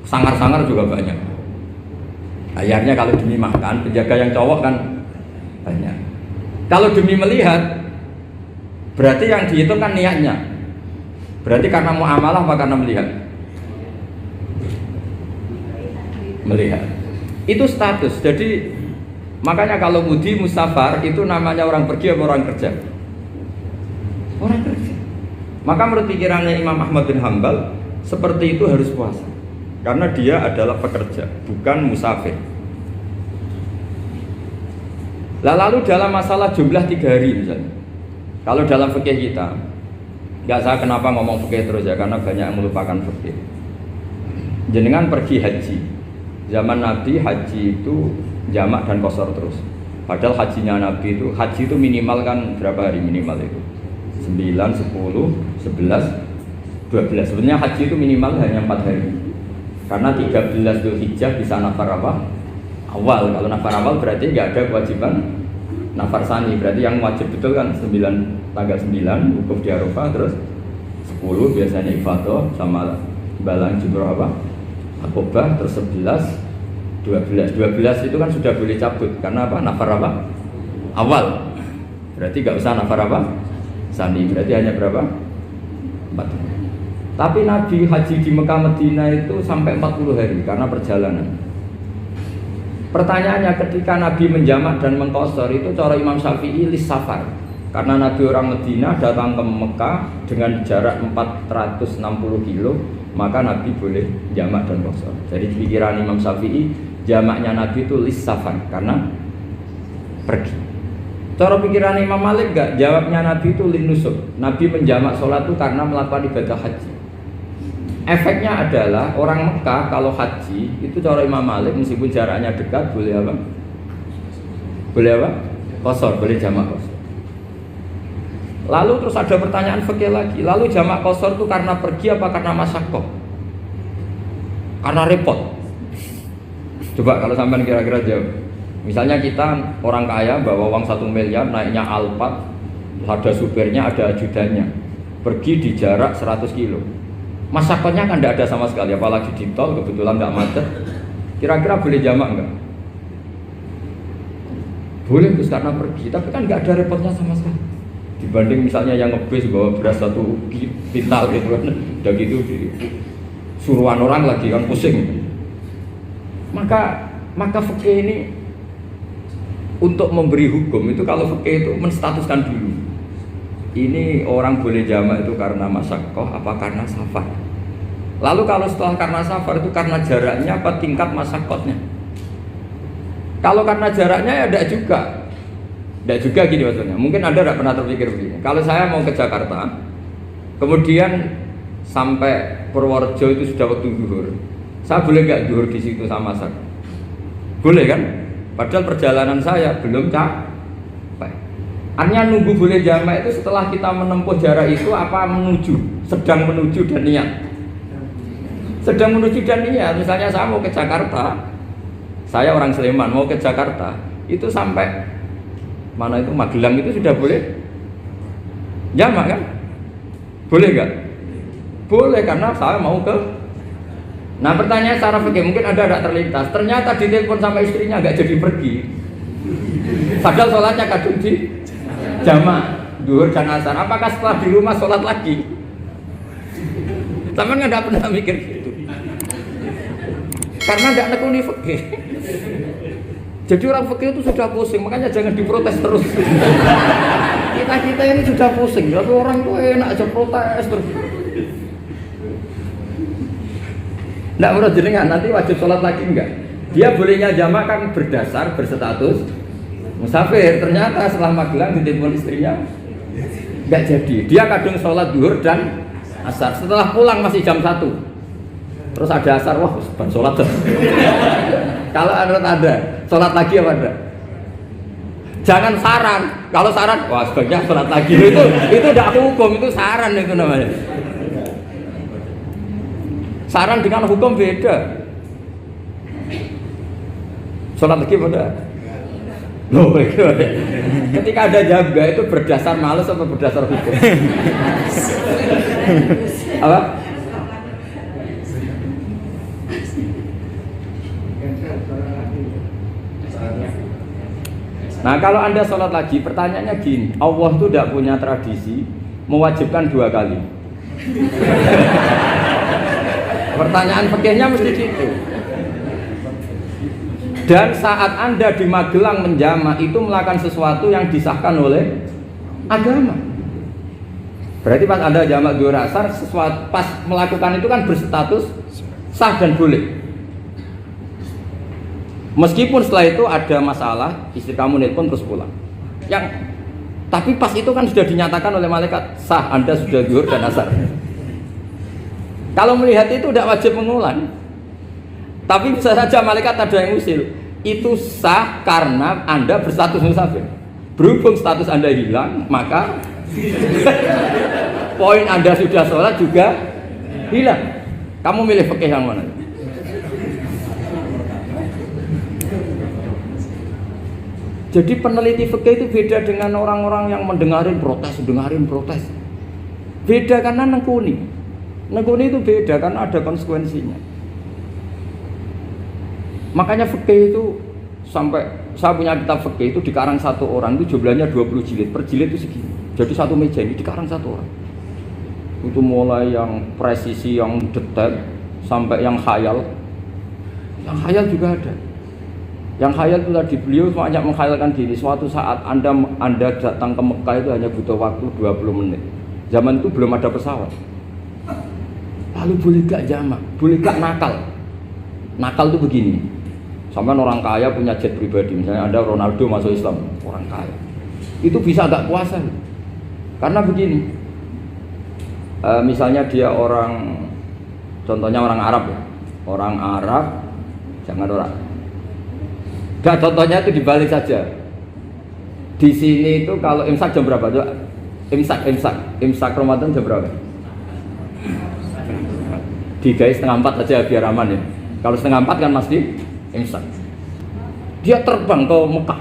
sangar-sangar juga banyak. Akhirnya kalau demi makan, penjaga yang cowok kan banyak. Kalau demi melihat, berarti yang dihitung kan niatnya. Berarti karena muamalah apa karena melihat? Melihat. Itu status. Jadi makanya kalau mudi musafar itu namanya orang pergi atau orang kerja? Orang kerja. Maka menurut pikirannya Imam Ahmad bin Hambal, seperti itu harus puasa. Karena dia adalah pekerja, bukan musafir. Lalu dalam masalah jumlah 3 hari misalnya, kalau dalam fikih kita, nggak saya kenapa ngomong fikih terus ya, karena banyak yang melupakan fikih. Jenengan pergi haji, zaman Nabi haji itu jamak dan qashar terus. Padahal hajinya Nabi itu, haji itu minimal kan berapa hari minimal itu? 9, 10, 11, 12. Sebenarnya haji itu minimal hanya 4 hari. Karena 13 Dzulhijjah bisa nafar apa? Awal. Kalau nafar awal berarti nggak ada kewajiban nafar sani. Berarti yang wajib betul kan tanggal 9 wukuf di Arafah, terus 10 biasanya ifadah sama balang jumroh apa? Aqobah, terus 11, 12 itu kan sudah boleh cabut karena apa? Nafar apa? Awal. Berarti nggak usah nafar apa? Sani. Berarti hanya berapa? 4. Tapi Nabi haji di Mekah Medina itu sampai 40 hari karena perjalanan. Pertanyaannya, ketika Nabi menjamak dan mengqashar itu cara Imam Syafi'i lis safar. Karena Nabi orang Medina datang ke Mekah dengan jarak 460 kilo, maka Nabi boleh jamak dan qashar. Jadi pikiran Imam Syafi'i, jamaknya Nabi itu lis safar karena pergi. Cara pikiran Imam Malik enggak, jawabnya Nabi itu lin nusuk. Nabi menjamak sholat itu karena melakukan ibadah haji. Efeknya adalah orang Mekah kalau haji itu cara Imam Malik meskipun jaraknya dekat boleh apa? Boleh apa? Qashar, boleh jamak qashar. Lalu terus ada pertanyaan fikih lagi. Lalu jamak qashar itu karena pergi apa karena masyaqqah? Karena repot. Coba kalau sampean kira-kira jawab. Misalnya kita orang kaya bawa uang 1 miliar naiknya Alphard, ada supirnya, ada ajudannya. Pergi di jarak 100 kilo. Masyaqqahnya kan tidak ada sama sekali, apalagi di tol kebetulan tidak macet. Kira-kira boleh jamak enggak? Boleh terus karena pergi, tapi kan nggak ada repotnya sama sekali. Dibanding misalnya yang ngebis bawa beras 1 kintal gitu kan, udah gitu suruhan orang lagi kan pusing. Maka fikih ini untuk memberi hukum itu kalau fikih itu menstatuskan dulu. Ini orang boleh jamak itu karena masyaqqah apa karena safar. Lalu kalau setelah karena safar itu karena jaraknya apa tingkat masyaqqahnya. Kalau karena jaraknya ya tidak juga. Tidak juga gini maksudnya. Mungkin Anda tidak pernah terpikir begini. Kalau saya mau ke Jakarta, kemudian sampai Purworejo itu sudah waktu zuhur. Saya boleh nggak zuhur di situ sama masak? Boleh kan? Padahal perjalanan saya belum capek. Artinya nunggu boleh jamak itu setelah kita menempuh jarak itu apa menuju, sedang menuju dan niat. Sedang menuju dan niat. Misalnya saya mau ke Jakarta, saya orang Sleman mau ke Jakarta, itu sampai mana itu Magelang itu sudah boleh jamak kan? Boleh nggak? Boleh karena saya mau ke. Nah pertanyaan secara fikih mungkin ada terlintas. Ternyata ditelepon sama istrinya nggak jadi pergi. Padahal sholatnya kadung di jamak, duhur dan asar. Apakah setelah di rumah sholat lagi? Sama nggak pernah mikir gitu. Karena nggak nekuni fikih. Jadi orang fikih itu sudah pusing, makanya jangan diprotes terus. Kita ini sudah pusing, tapi orang itu enak aja protes terus. Nggak menurut jenengan nanti wajib sholat lagi enggak? Dia bolehnya jamak kan berdasar berstatus musafir. Ternyata setelah Magelang ditelepon istrinya nggak jadi. Dia kadung sholat duhur dan asar. Setelah pulang masih jam 1. Terus ada asar, wah ban sholat. Kalau ada sholat lagi apa enggak? Jangan saran. Kalau saran, wah sebaiknya sholat lagi. Itu tidak hukum, itu saran itu namanya. Saran dengan hukum beda. Sholat lagi pada. Loh, ketika ada jaga itu berdasar malas atau berdasar hukum? Apa? Nah kalau Anda sholat lagi, pertanyaannya gini, Allah itu tidak punya tradisi mewajibkan 2 kali. Pertanyaan fikihnya mesti gitu. Dan saat Anda di Magelang menjama itu melakukan sesuatu yang disahkan oleh agama. Berarti pas Anda jamak 2 asar, sesuatu pas melakukan itu kan berstatus sah dan boleh. Meskipun setelah itu ada masalah, istri kamu nelpon terus pulang. Tapi pas itu kan sudah dinyatakan oleh malaikat sah, Anda sudah zuhur dan asar. Kalau melihat itu tidak wajib mengulang. Tapi bisa saja malaikat ada yang usil. Itu sah karena Anda berstatus musafir. Berhubung status Anda hilang, maka poin Anda sudah sholat juga hilang. Kamu milih fikih yang mana? Jadi peneliti fikih itu beda dengan orang-orang yang mendengarin protes. Beda karena nengkuni itu beda karena ada konsekuensinya. Makanya fikih itu sampai saya punya kitab fikih itu dikarang 1 orang itu jumlahnya 20 jilid. Per jilid itu segini. Jadi 1 meja ini dikarang 1 orang. Itu mulai yang presisi, yang detail sampai yang khayal. Yang khayal juga ada. Yang khayal itu tadi beliau banyak menghayalkan diri. Suatu saat Anda datang ke Mekah itu hanya butuh waktu 20 menit. Zaman itu belum ada pesawat. Lalu boleh gak jamak? Boleh gak nakal? Nakal itu begini. Sampai orang kaya punya jet pribadi. Misalnya Anda Ronaldo masuk Islam, orang kaya. Itu bisa gak puasa? Karena begini. Misalnya dia orang, contohnya orang Arab ya. Orang Arab, jangan orang. Gak, contohnya itu dibalik saja. Di sini itu kalau imsak jam berapa? Imsak Ramadan jam berapa? 3:30 aja biar aman ya. Kalau 3:30 kan masih imsak. Dia terbang ke Mekah.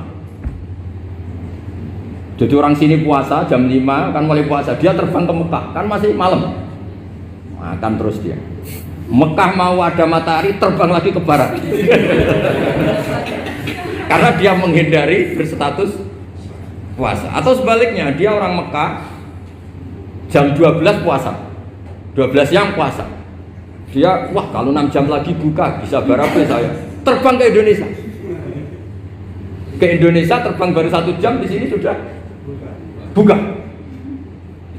Jadi orang sini puasa jam 5 kan mulai puasa. Dia terbang ke Mekah kan masih malam. Makan terus dia. Mekah mau ada matahari terbang lagi ke barat. Karena dia menghindari berstatus puasa. Atau sebaliknya, dia orang Mekah jam 12 puasa, 12 siang puasa. Dia, wah kalau 6 jam lagi buka, bisa barabe saya. Terbang ke Indonesia. Ke Indonesia terbang baru 1 jam, di sini sudah buka.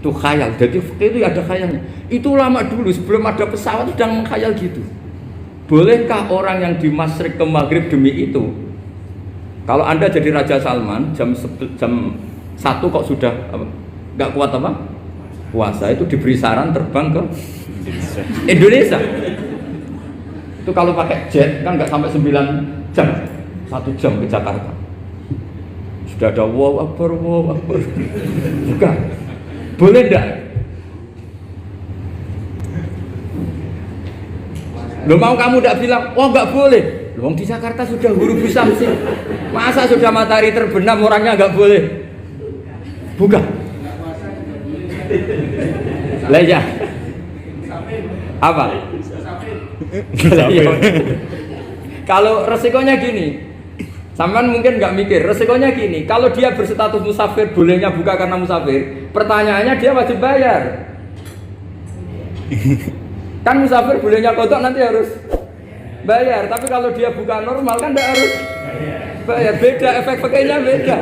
Itu khayal. Jadi itu ada khayalnya. Itu lama dulu sebelum ada pesawat sudah mengkhayal gitu. Bolehkah orang yang di Masyriq ke Maghrib demi itu? Kalau Anda jadi Raja Salman jam 1 kok sudah nggak kuat apa? Puasa, itu diberi saran terbang ke Indonesia. Itu kalau pakai jet kan nggak sampai 9 jam, 1 jam ke Jakarta. Sudah ada wow akbar. Bukan. Boleh enggak? Lo mau kamu enggak bilang, oh enggak boleh. Loh, di Jakarta sudah huru Syamsi. Masa sudah matahari terbenam orangnya enggak boleh? Bukan. Lah ya. Apa? Kalau resikonya gini, sampean mungkin nggak mikir, resikonya gini, kalau dia berstatus musafir, bolehnya buka karena musafir, pertanyaannya dia wajib bayar. Kan musafir bolehnya kodok nanti harus bayar, tapi kalau dia buka normal kan tidak harus bayar. Beda, efek pakainya beda.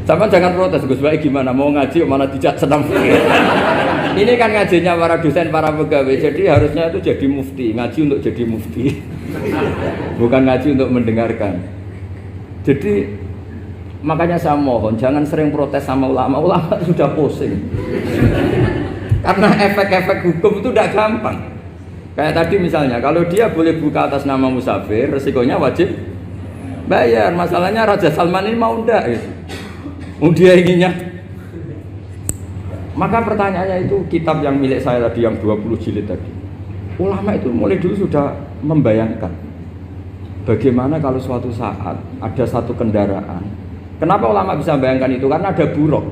Sama jangan protes, Gus Baik gimana mau ngaji mana tidak senam. Ini kan ngajinya para dosen, para pegawai, jadi harusnya itu jadi mufti, ngaji untuk jadi mufti, bukan ngaji untuk mendengarkan. Jadi makanya saya mohon jangan sering protes sama ulama sudah pusing. Karena efek-efek hukum itu tidak gampang. Kayak tadi misalnya, kalau dia boleh buka atas nama musafir, resikonya wajib bayar. Masalahnya Raja Salman ini mau ndak gitu. Dia inginnya. Maka pertanyaannya itu kitab yang milik saya tadi yang 20 jilid tadi. Ulama itu mulai dulu sudah membayangkan bagaimana kalau suatu saat ada satu kendaraan. Kenapa ulama bisa membayangkan itu? Karena ada buruk.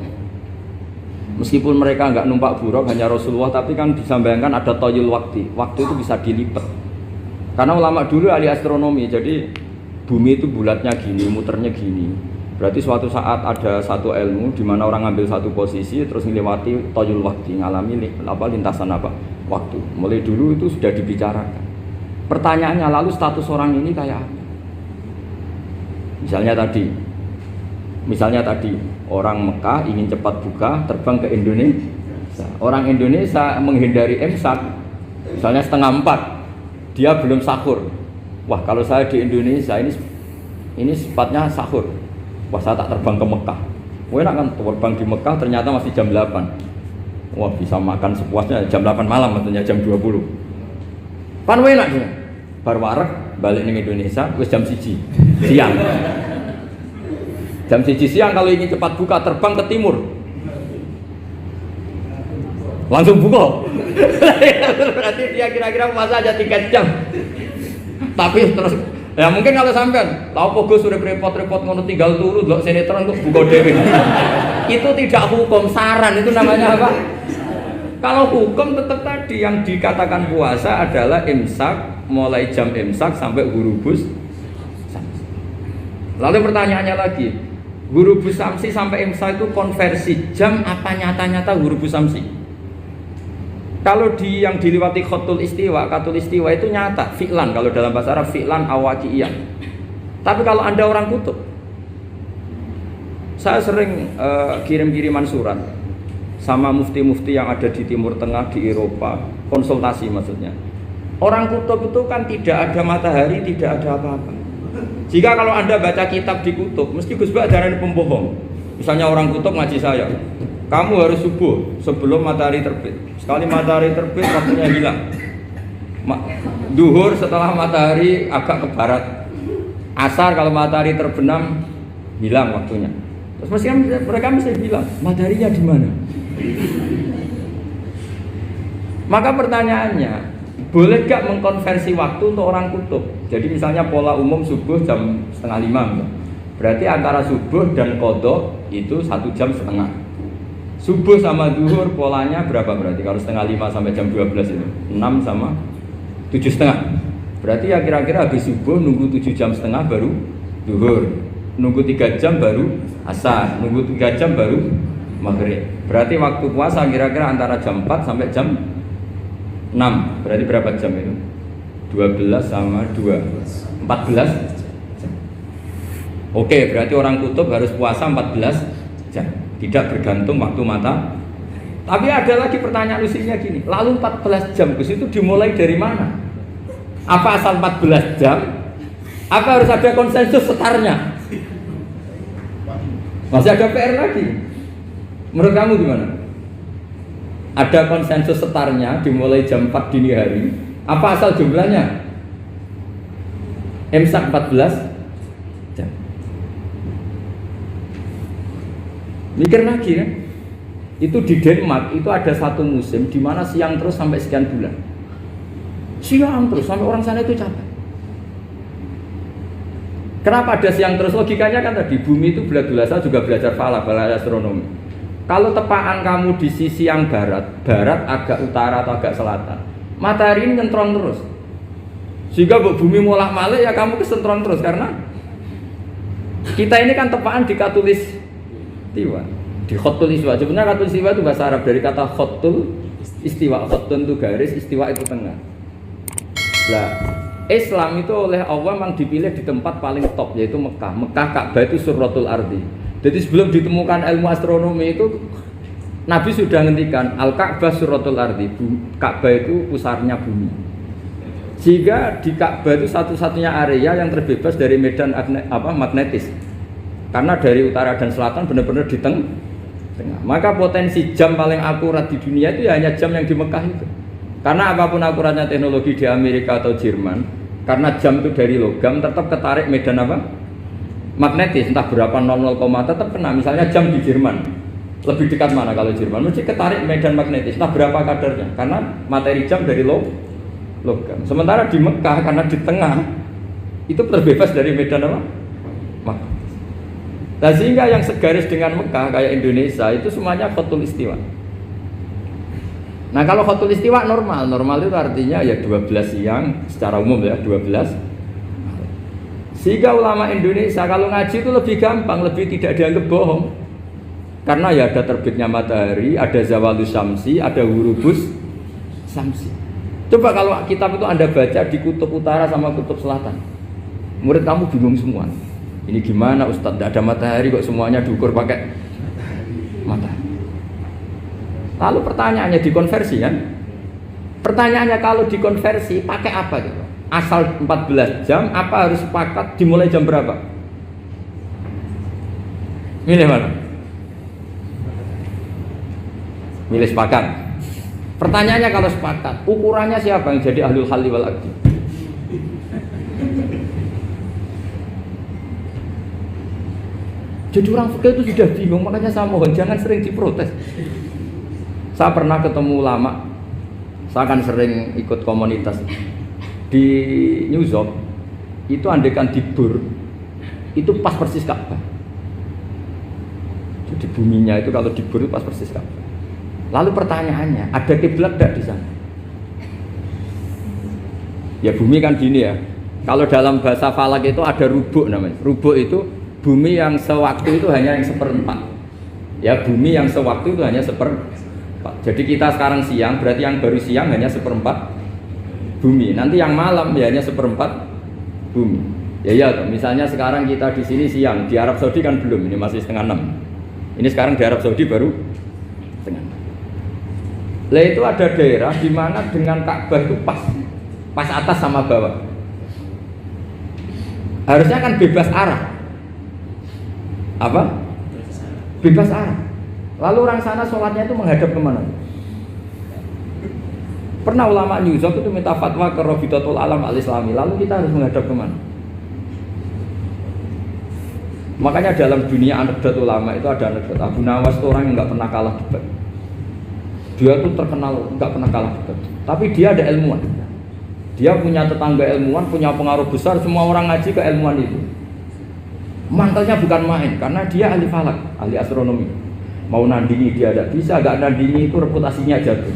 Meskipun mereka nggak numpak buruk, hanya Rasulullah, tapi kan bisa membayangkan ada toyul waktu. Waktu itu bisa dilipat. Karena ulama dulu ahli astronomi, jadi bumi itu bulatnya gini, muternya gini. Berarti suatu saat ada satu ilmu di mana orang ngambil satu posisi terus melewati toyul waktu, ngalami lintasan waktu. Mulai dulu itu sudah dibicarakan. Pertanyaannya lalu status orang ini kayak apa? Misalnya tadi orang Mekah ingin cepat buka terbang ke Indonesia. Orang Indonesia menghindari imsak, misalnya 3:30, dia belum sahur. Wah, kalau saya di Indonesia ini sifatnya sahur. Wah, saya tak terbang ke Mekah. Wah, enak kan terbang di Mekah ternyata masih jam 8. Wah, bisa makan sepuasnya jam 8 malam, maksudnya jam 20. Pan enak dia. Bar wareg balik ning Indonesia wis jam 1 siang. Jam 1 siang kalau ingin cepat buka terbang ke timur. Langsung buka. Berarti dia kira-kira puasa aja 3 jam. Tapi terus ya mungkin kalau sampean tahu pogo sudah repot-repot ngono tinggal turu delok sinetron kok buka dhewe. Itu tidak hukum, saran itu namanya apa? Kalau hukum tetap tadi yang dikatakan puasa adalah imsak, mulai jam imsak sampai ghurubus syamsi. Lalu pertanyaannya lagi, ghurubus syamsi sampai imsak itu konversi jam apa nyata-nyata ghurubus syamsi? Kalau yang diliwati khatul istiwa itu nyata, fi'lan, kalau dalam bahasa Arab fi'lan awaqiyah. Tapi kalau Anda orang kutub, saya sering kirim-kiriman surat sama mufti-mufti yang ada di Timur Tengah, di Eropa, konsultasi maksudnya. Orang kutub itu kan tidak ada matahari, tidak ada apa-apa. Jika kalau Anda baca kitab di kutub, mesti Gus Bak darani pembohong. Misalnya orang kutub ngaji saya, kamu harus subuh sebelum matahari terbit. Sekali matahari terbit, waktunya hilang. Duhur setelah matahari agak ke barat. Asar kalau matahari terbenam, hilang waktunya. Terus mereka mesti bilang, mataharinya di mana? Maka pertanyaannya, boleh gak mengkonversi waktu untuk orang kutub? Jadi misalnya pola umum subuh jam 4:30, berarti antara subuh dan qadha itu 1 jam setengah. Subuh sama zuhur polanya berapa berarti? Kalau 4:30 sampai jam 12 itu 6 sama 7:30. Berarti ya kira-kira habis subuh nunggu 7 jam setengah baru zuhur, nunggu 3 jam baru asar, nunggu 3 jam baru maghrib. Berarti waktu puasa kira-kira antara jam 4 sampai jam 6. Berarti berapa jam itu? 12 sama 2 14 jam. Oke, berarti orang kutub harus puasa 14 jam, tidak bergantung waktu mata. Tapi ada lagi pertanyaan lucunya gini, lalu 14 jam Gus itu dimulai dari mana? Apa asal 14 jam? Apa harus ada konsensus setarnya? Masih ada PR lagi. Menurut kamu gimana? Ada konsensus setarnya dimulai jam 4 dini hari. Apa asal jumlahnya? Imsak 14 jam. Mikir lagi kan? Itu di Denmark itu ada satu musim di mana siang terus sampai sekian bulan. Siang terus sampai orang sana itu capek. Kenapa ada siang terus? Logikanya kan tadi bumi itu bulat-bulat. Saya juga belajar falak, belajar astronomi. Kalau tepaan kamu di sisi yang barat agak utara atau agak selatan, matahari ini nyentrong terus. Sehingga bumi molak-malik ya kamu kesentrong terus karena kita ini kan tepaan di khatulistiwa, di khatul istiwa. Sebenarnya khatul istiwa itu bahasa Arab dari kata khatul istiwa. Khatun itu garis, istiwa itu tengah. Nah, Islam itu oleh Allah memang dipilih di tempat paling top yaitu Mekah. Mekah Ka'bah itu surratul ardi. Jadi sebelum ditemukan ilmu astronomi itu Nabi sudah ngendikan Al-Ka'bah surratul ardi. Ka'bah itu pusarnya bumi. Sehingga di Ka'bah itu satu-satunya area yang terbebas dari medan magnetis. Karena dari utara dan selatan benar-benar di tengah. Maka potensi jam paling akurat di dunia itu ya hanya jam yang di Mekah itu. Karena apapun akuratnya teknologi di Amerika atau Jerman, karena jam itu dari logam tetap ketarik medan apa? Magnetis, entah berapa 00, tetap kena. Misalnya jam di Jerman, lebih dekat mana kalau Jerman? Mesti ketarik medan magnetis, entah berapa kadarnya. Karena materi jam dari logam. Sementara di Mekah karena di tengah itu terbebas dari medan apa? Magnetis. Nah, sehingga yang segaris dengan Mekah kayak Indonesia itu semuanya khotul istiwa. Nah kalau khotul istiwa normal itu artinya ya 12 siang secara umum ya 12. Sehingga ulama Indonesia kalau ngaji itu lebih gampang, lebih tidak dianggap bohong. Karena ya ada terbitnya matahari, ada zawalus syamsi, ada hurubus syamsi. Coba kalau kitab itu Anda baca di kutub utara sama kutub selatan, murid kamu bingung semua. Ini gimana Ustadz, tidak ada matahari kok semuanya diukur pakai matahari. Lalu pertanyaannya dikonversi kan? Pertanyaannya kalau dikonversi pakai apa gitu? Asal 14 jam, apa harus sepakat dimulai jam berapa? Milih mana? Milih sepakat. Pertanyaannya kalau sepakat, ukurannya siapa yang jadi ahlul halli wal aqdi? Jadi orang fikih itu sudah bingung, makanya saya mohon jangan sering diprotes. Saya pernah ketemu ulama, saya kan sering ikut komunitas di New York. Itu andekan di Bur, itu pas persis Ka'bah. Jadi buminya itu kalau di Bur itu pas persis Ka'bah. Lalu pertanyaannya, ada kiblat tidak di sana? Ya bumi kan gini ya. Kalau dalam bahasa falak itu ada rubuk namanya. Rubuk itu bumi yang sewaktu itu hanya yang seperempat. Ya bumi yang sewaktu itu hanya seperempat. Jadi kita sekarang siang, berarti yang baru siang hanya seperempat bumi. Nanti yang malam ya hanya seperempat bumi. Ya, misalnya sekarang kita di sini siang, di Arab Saudi kan belum, ini masih setengah 6. Ini sekarang di Arab Saudi baru setengah 6. Lah itu ada daerah di mana dengan Ka'bah itu pas atas sama bawah. Harusnya kan bebas arah. Apa? Bebas arah. Lalu orang sana sholatnya itu menghadap kemana? Pernah ulama New York itu minta fatwa ke Rabitatul Alam Al-Islami. Lalu kita harus menghadap kemana? Makanya dalam dunia anekdot ulama itu ada anekdot Abu Nawas itu orang yang nggak pernah kalah debat. Dia tuh terkenal nggak pernah kalah debat. Tapi dia ada ilmuwan. Dia punya tetangga ilmuwan, punya pengaruh besar. Semua orang ngaji ke ilmuwan itu. Mantelnya bukan main, karena dia ahli falak, ahli astronomi. Mau nandingi dia tidak bisa, gak nandingi itu reputasinya jatuh.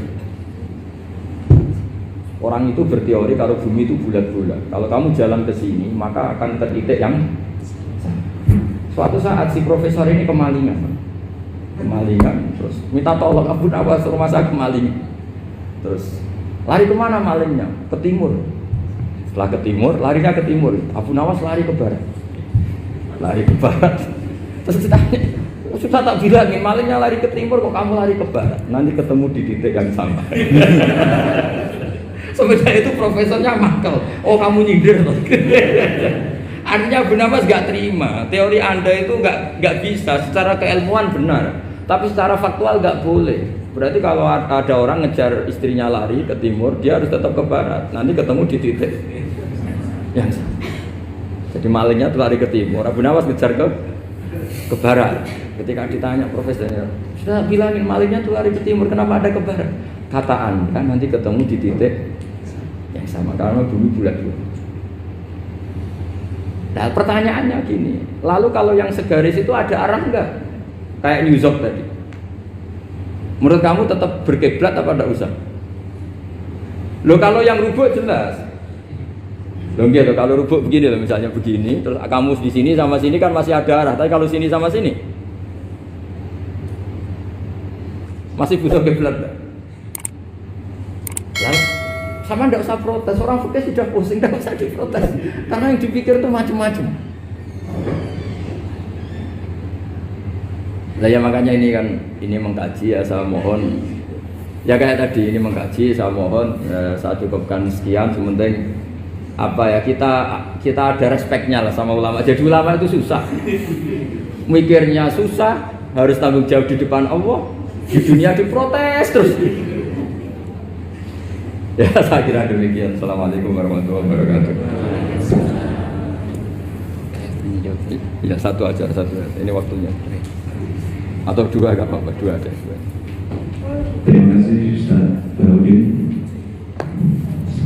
Orang itu berteori kalau bumi itu bulat-bulat. Kalau kamu jalan ke sini, maka akan ke titik yang suatu saat si profesor ini kemalingan, terus minta tolong Abu Nawas rumah saya kemalingan. Terus lari kemana malingnya? Ke timur. Setelah ke timur, larinya ke timur. Abu Nawas lari ke barat. Terus ditanya, sudah tak bilangin malingnya lari ke timur kok kamu lari ke barat. Nanti ketemu di titik yang sama. Sebenarnya itu profesornya makel. Oh kamu nyindir. Artinya Abu Nawas gak terima. Teori Anda itu gak bisa. Secara keilmuan benar, tapi secara faktual gak boleh. Berarti kalau ada orang ngejar istrinya lari ke timur, dia harus tetap ke barat. Nanti ketemu di titik yang sama. Jadi malingnya tuh lari ke timur, Abu Nawas ngejar ke barat. Ketika ditanya profesornya, sudah bilangin malingnya tuh lari ke timur, kenapa ada ke barat? Kata Anda nanti ketemu di titik yang sama karena bumi bulat-bulat. Nah pertanyaannya gini, lalu kalau yang segaris itu ada arah enggak? Kayak New York tadi. Menurut kamu tetap berkiblat apa enggak usah? Loh kalau yang rubuk jelas. Loh gitu, kalau rubuk begini loh, misalnya begini, terus kamu di sini sama sini kan masih ada arah, tapi kalau sini sama sini masih butuh kiblat. Lalu sama ndak usah protes, orang fikih sudah pusing, ndak usah diprotes, karena yang dipikir itu macam-macam. Nah ya makanya ini mengkaji ya, saya mohon ya kayak tadi ini mengkaji, saya mohon saya cukupkan sekian, sementing apa ya kita ada respeknya lah sama ulama. Jadi ulama itu susah, mikirnya susah, harus tanggung jawab di depan Allah, di dunia diprotes terus. Ya saya kira demikian. Assalamualaikum warahmatullahi wabarakatuh. Ya satu aja. Ini waktunya. Atau dua nggak apa-apa, dua ada. Terima kasih Ustaz Baudin.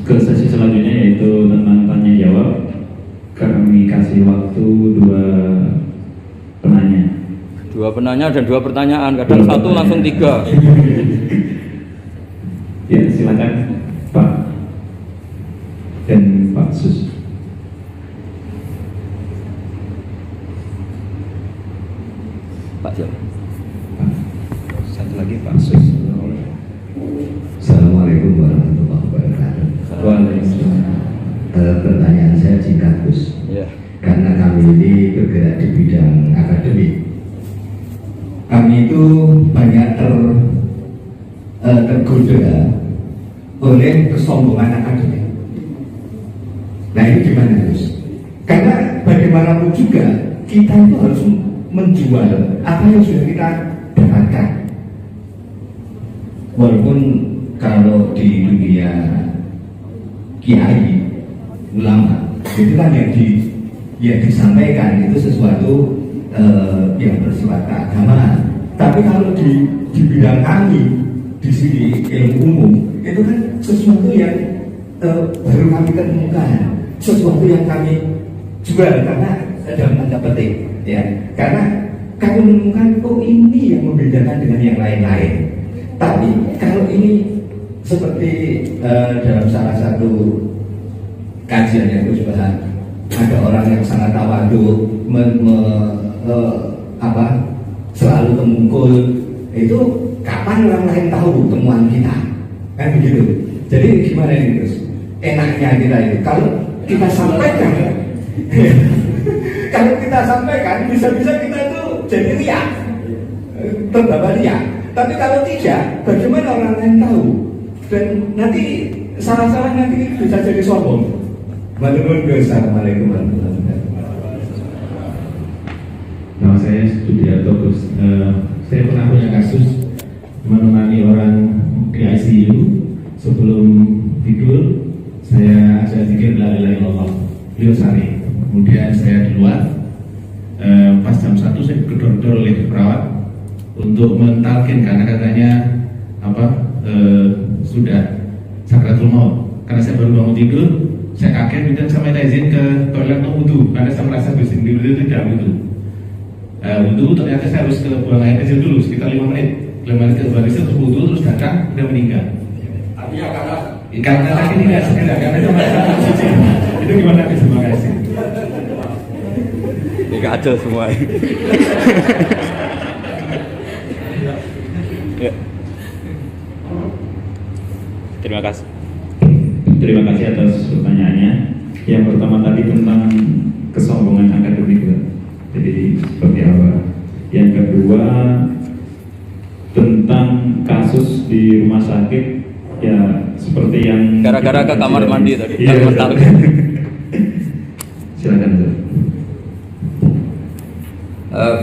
Ke sesi selanjutnya yaitu tentang tanya jawab. Kami kasih waktu dua penanya. Dua penanya dan dua pertanyaan. Kadang satu langsung tiga. Ya silakan Pak dan Pak Sus. Pak siapa? Satu lagi Pak Sus. Assalamualaikum warahmatullahi wabarakatuh. Waalaikumsalam. Pertanyaan saya singkat Gus, Ya. karena kami ini bergerak di bidang akademik. Kami itu banyak tergoda oleh kesombongan akademik. Nah ini gimana Gus? Karena bagaimanapun juga kita itu harus menjual apa yang sudah kita dapatkan. Walaupun kalau di dunia kiai ulama itu kan yang disampaikan itu sesuatu yang bersifat keagamaan. Tapi kalau di bidang kami di sini ilmu umum itu kan sesuatu yang baru kami temukan, sesuatu yang kami jual karena dalam tanda petik ya, karena kami menemukan ini yang membedakan dengan yang lain-lain. Tapi kalau ini seperti dalam salah satu kajian yang Gus ada orang yang sangat tawadu selalu temungkul, itu kapan orang lain tahu temuan kita, kan begitu. Jadi gimana ini Gus? Enaknya kita itu kalau kita sampaikan kalau kita sampaikan bisa-bisa kita itu jadi riak, terbawa riak. Tapi kalau tidak, bagaimana orang lain tahu? Dan nanti salah-salah nanti bisa jadi sombong. Assalamualaikum warahmatullahi wabarakatuh. Nama saya Sudiarto Gus. Saya pernah punya kasus menemani orang di ICU. Sebelum tidur, saya zikir la ilaha illallah. Beliau sari. Kemudian saya di luar. Pas jam 1 saya digedor-gedor oleh perawat untuk mentalkin karena katanya sudah sakratul maut. Karena saya baru bangun tidur, saya kaget minta sama izin ke toilet untuk wudhu karena saya merasa bersin di wudhu tidak wudhu. Wudhu ternyata saya harus ke buang air kecil dulu sekitar 5 menit. 5 menit ke buang kecil terus wudhu terus datang udah meninggal. Artinya karena sakit tidak sekedar karena itu masalah suci. Itu gimana guys? Terima kasih. Ini kacau semua. Ya. Terima kasih. Terima kasih atas pertanyaannya. Yang pertama tadi tentang kesombongan akademik. Jadi seperti apa? Yang kedua tentang kasus di rumah sakit, ya seperti yang Gara-gara ke kamar mandi tadi. Iya, Mental. silakan.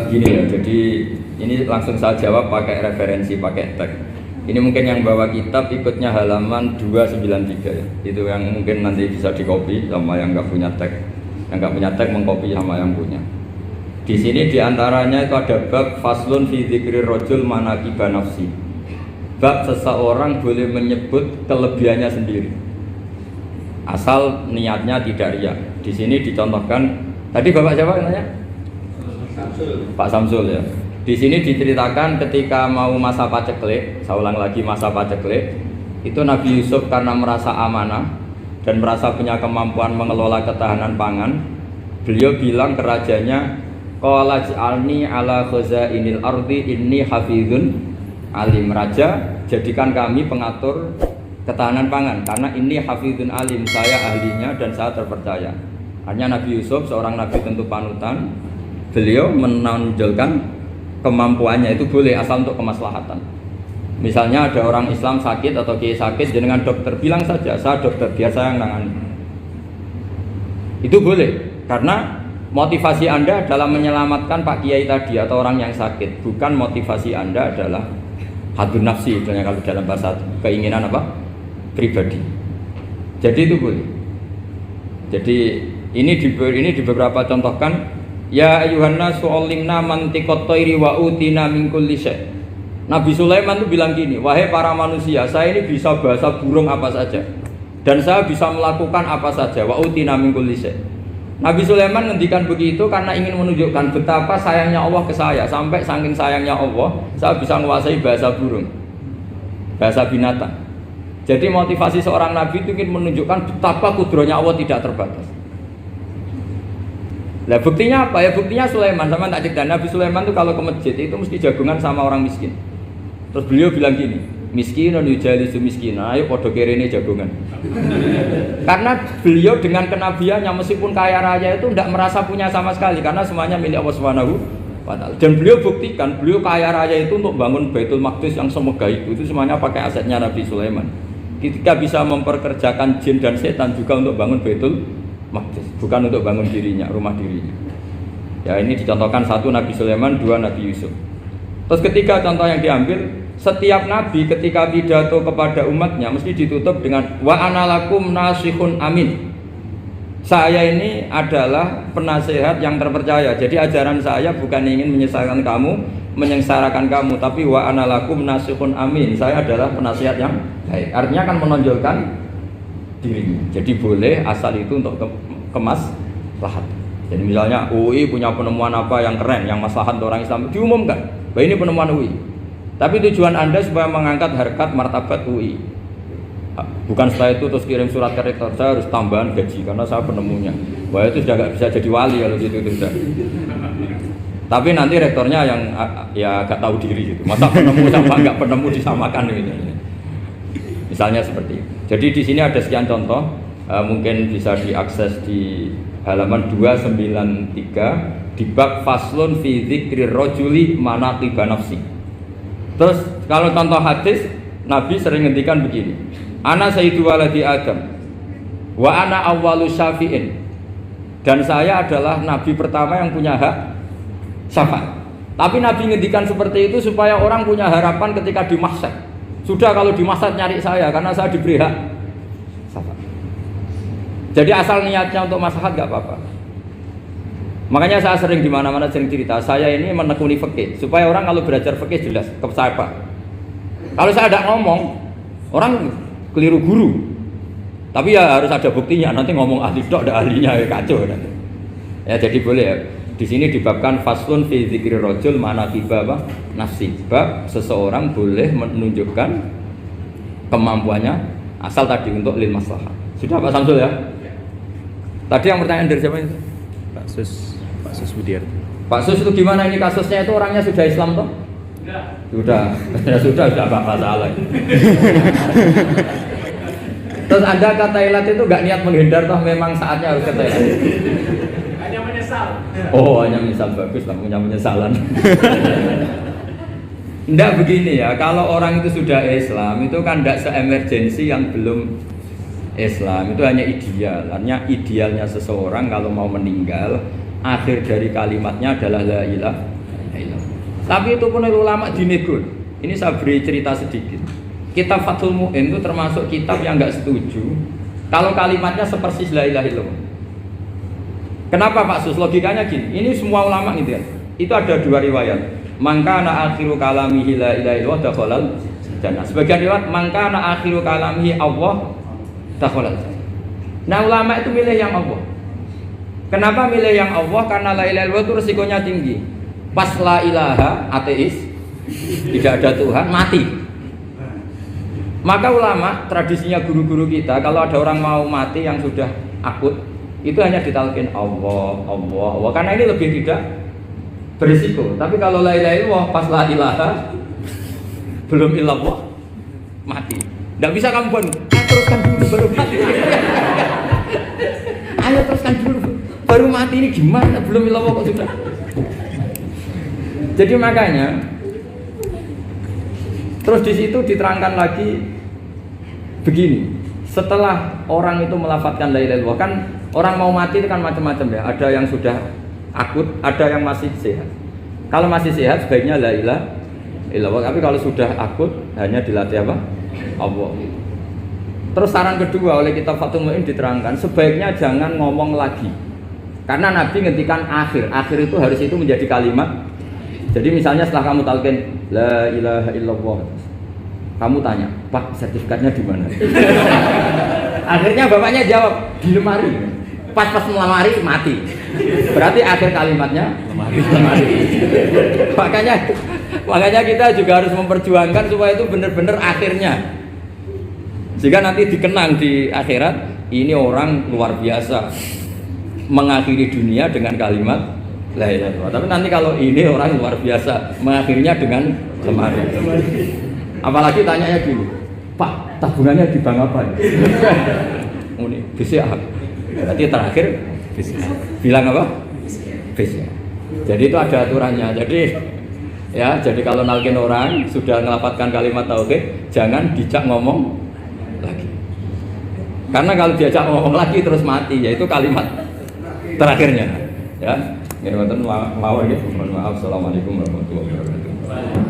Begini ya, jadi ini langsung saya jawab pakai referensi, pakai tag. Ini mungkin yang bawa kitab ikutnya halaman 293 ya. Itu yang mungkin nanti bisa dikopi sama yang nggak punya tag. Yang nggak punya tag mengkopi sama yang punya. Di sini diantaranya itu ada bab faslun fi dzikri rajul manaqiba nafsi. Bab seseorang boleh menyebut kelebihannya sendiri. Asal niatnya tidak riya. Di sini dicontohkan, tadi Bapak siapa nanya? Pak Samsul ya. Di sini diceritakan ketika mau masa paceklik, saya ulang lagi masa paceklik, itu Nabi Yusuf karena merasa amanah dan merasa punya kemampuan mengelola ketahanan pangan, beliau bilang ke rajanya, qala ja'alni ala khazainil ardi inni hafizun alim. Raja, jadikan kami pengatur ketahanan pangan karena ini hafizun alim, saya ahlinya dan saya terpercaya. Hanya Nabi Yusuf seorang nabi tentu panutan, beliau menonjolkan kemampuannya itu boleh asal untuk kemaslahatan. Misalnya ada orang Islam sakit atau kiai sakit, jenengan dokter bilang saja saya dokter, biar saya yang nangani. Itu boleh karena motivasi Anda adalah menyelamatkan Pak Kiai tadi atau orang yang sakit, bukan motivasi Anda adalah hadun nafsi, istilahnya kalau dalam bahasa keinginan apa? pribadi. Jadi itu boleh. Jadi ini di beberapa contohkan, ya ayyuhan nasu ulimna mantiqat thairi wa utina min kulli syai'. Nabi Sulaiman itu bilang gini, wahai para manusia, saya ini bisa bahasa burung apa saja dan saya bisa melakukan apa saja, wa utina min kulli syai'. Nabi Sulaiman ngendikan begitu karena ingin menunjukkan betapa sayangnya Allah ke saya, sampai saking sayangnya Allah saya bisa menguasai bahasa burung, bahasa binatang. Jadi motivasi seorang nabi itu ingin menunjukkan betapa kudrohnya Allah tidak terbatas. Nah buktinya apa ya? Buktinya Sulaiman, sama tak cerita, Nabi Sulaiman tuh kalau ke masjid itu mesti jagungan sama orang miskin. Terus beliau bilang gini, miskinun yujalisu miskina, ayo podo kerene jagungan. Karena beliau dengan kenabiannya meskipun kaya raya itu tidak merasa punya sama sekali, karena semuanya milik Allah Subhanahu wa Ta'ala. Dan beliau buktikan, beliau kaya raya itu untuk bangun Baitul Maqdis yang semegah itu semuanya pakai asetnya Nabi Sulaiman. Ketika bisa memperkerjakan jin dan setan juga untuk bangun Baitul Maqdis, bukan untuk bangun dirinya, rumah dirinya. Ya ini dicontohkan satu Nabi Sulaiman, dua Nabi Yusuf. Terus ketiga contoh yang diambil, setiap nabi ketika pidato kepada umatnya mesti ditutup dengan wa analakum nasihun amin. Saya ini adalah penasehat yang terpercaya. Jadi ajaran saya bukan ingin menyengsarakan kamu, tapi wa analakum nasihun amin. Saya adalah penasehat yang baik. Artinya akan menonjolkan dirinya. Jadi boleh asal itu untuk kemaslahat. Jadi misalnya UI punya penemuan apa yang keren, yang maslahat untuk orang Islam, diumumkan bahwa ini penemuan UI. Tapi tujuan Anda supaya mengangkat harkat martabat UI. Bukan setelah itu terus kirim surat ke rektor, saya harus tambahan gaji karena saya penemunya. Wah itu sudah nggak bisa jadi wali kalau gitu itu sudah. Tapi nanti rektornya yang ya nggak tahu diri gitu. Masa penemu sama nggak penemu disamakan gitu. Misalnya seperti itu. Jadi di sini ada sekian contoh, mungkin bisa diakses di halaman 293 di bab faslun fi dzikri rajuli manaqiba nafsi. Terus kalau contoh hadis, Nabi sering ngendikan begini, ana sayyidu waladi Adam wa ana awwalu syafi'in, dan saya adalah nabi pertama yang punya hak syafaat. Tapi Nabi ngendikan seperti itu supaya orang punya harapan ketika di mahsyar. Sudah kalau di mahsyar nyari saya karena saya diberi hak syafaat. Jadi asal niatnya untuk maslahat gak apa-apa. Makanya saya sering di mana-mana sering cerita, saya ini menekuni fikih supaya orang kalau belajar fikih jelas ke saya Pak. Kalau saya tidak ngomong, orang keliru guru. Tapi ya harus ada buktinya. Nanti ngomong ahli dok, ada ahlinya ya kacau. Ya jadi boleh ya. Di sini dibabkan faslun fi dzikri rajul manaqiba nafsi. Bab seseorang boleh menunjukkan kemampuannya asal tadi untuk lil maslahah. Sudah Pak Samsul ya? Tadi yang pertanyaan dari siapa itu? Pak Sus Budiarto. Pak Sus itu gimana ini kasusnya, itu orangnya sudah Islam toh? Sudah. Sudah apa salah. Terus Anda ke Thailand itu nggak niat menghindar toh, memang saatnya harus ke Thailand. Hanya menyesal. Oh, hanya menyesal, bagus lah punya penyesalan. Nggak begini ya, kalau orang itu sudah Islam itu kan nggak se-emergensi yang belum Islam, itu hanya ideal. Artinya idealnya seseorang kalau mau meninggal, akhir dari kalimatnya adalah la ilaha illallah. Tapi itu pun ulama dinego. Ini saya beri cerita sedikit. Kitab Fathul Mu'in itu termasuk kitab yang nggak setuju kalau kalimatnya sepersis la ilaha illallah. Kenapa Pak Sus? Logikanya gini, ini semua ulama gitu ya. Itu ada dua riwayat. Mangkana akhiru kalamihi la ilaha illallah dakhalal jannah. Sebagian riwayat mangkana akhiru kalamihi Allah dakhalal jannah. Nah ulama itu milih yang Allah. Kenapa milih yang Allah? Karena la ilaha illallah itu resikonya tinggi. Pas la ilaha ateis, tidak ada Tuhan, mati. Maka ulama, tradisinya guru-guru kita, kalau ada orang mau mati yang sudah akut, itu hanya ditalkin Allah, Allah, Allah. Karena ini lebih tidak berisiko. Tapi kalau la ilaha illallah, pas la ilaha belum illallah, mati. Tidak bisa kamu buat, teruskan dulu baru mati. Ayo teruskan dulu baru mati, ini gimana? Belum illallah kok sudah. Jadi makanya terus di situ diterangkan lagi begini. Setelah orang itu melafadzkan la ilaha illallah, kan orang mau mati itu kan macam-macam ya. Ada yang sudah akut, ada yang masih sehat. Kalau masih sehat sebaiknya la ilaha illallah. Tapi kalau sudah akut hanya dilatih apa? Allah. Terus saran kedua oleh kitab Fathul Mu'in diterangkan sebaiknya jangan ngomong lagi. Karena Nabi ngendikan akhir itu harus itu menjadi kalimat. Jadi misalnya setelah kamu talqin la ilaha illallah, kamu tanya, "Pak, sertifikatnya di mana?" Akhirnya bapaknya jawab, "Di lemari." Pas melamari mati. Berarti akhir kalimatnya lemari. Makanya kita juga harus memperjuangkan supaya itu benar-benar akhirnya. Sehingga nanti dikenang di akhirat, ini orang luar biasa mengakhiri dunia dengan kalimat la ilaha illallah. Tapi nanti kalau ini orang luar biasa mengakhirinya dengan lemari. Apalagi tanyanya gini, "Pak, tabungannya di bank apa?" Ini BCA. Berarti terakhir bilang apa? BCA. Jadi itu ada aturannya. Jadi kalau nalkin orang sudah ngelapatkan kalimat tauhid, jangan dijak ngomong lagi. Karena kalau diajak ngomong lagi terus mati, yaitu kalimat terakhirnya. Ya, mohon maaf. Assalamualaikum warahmatullahi wabarakatuh.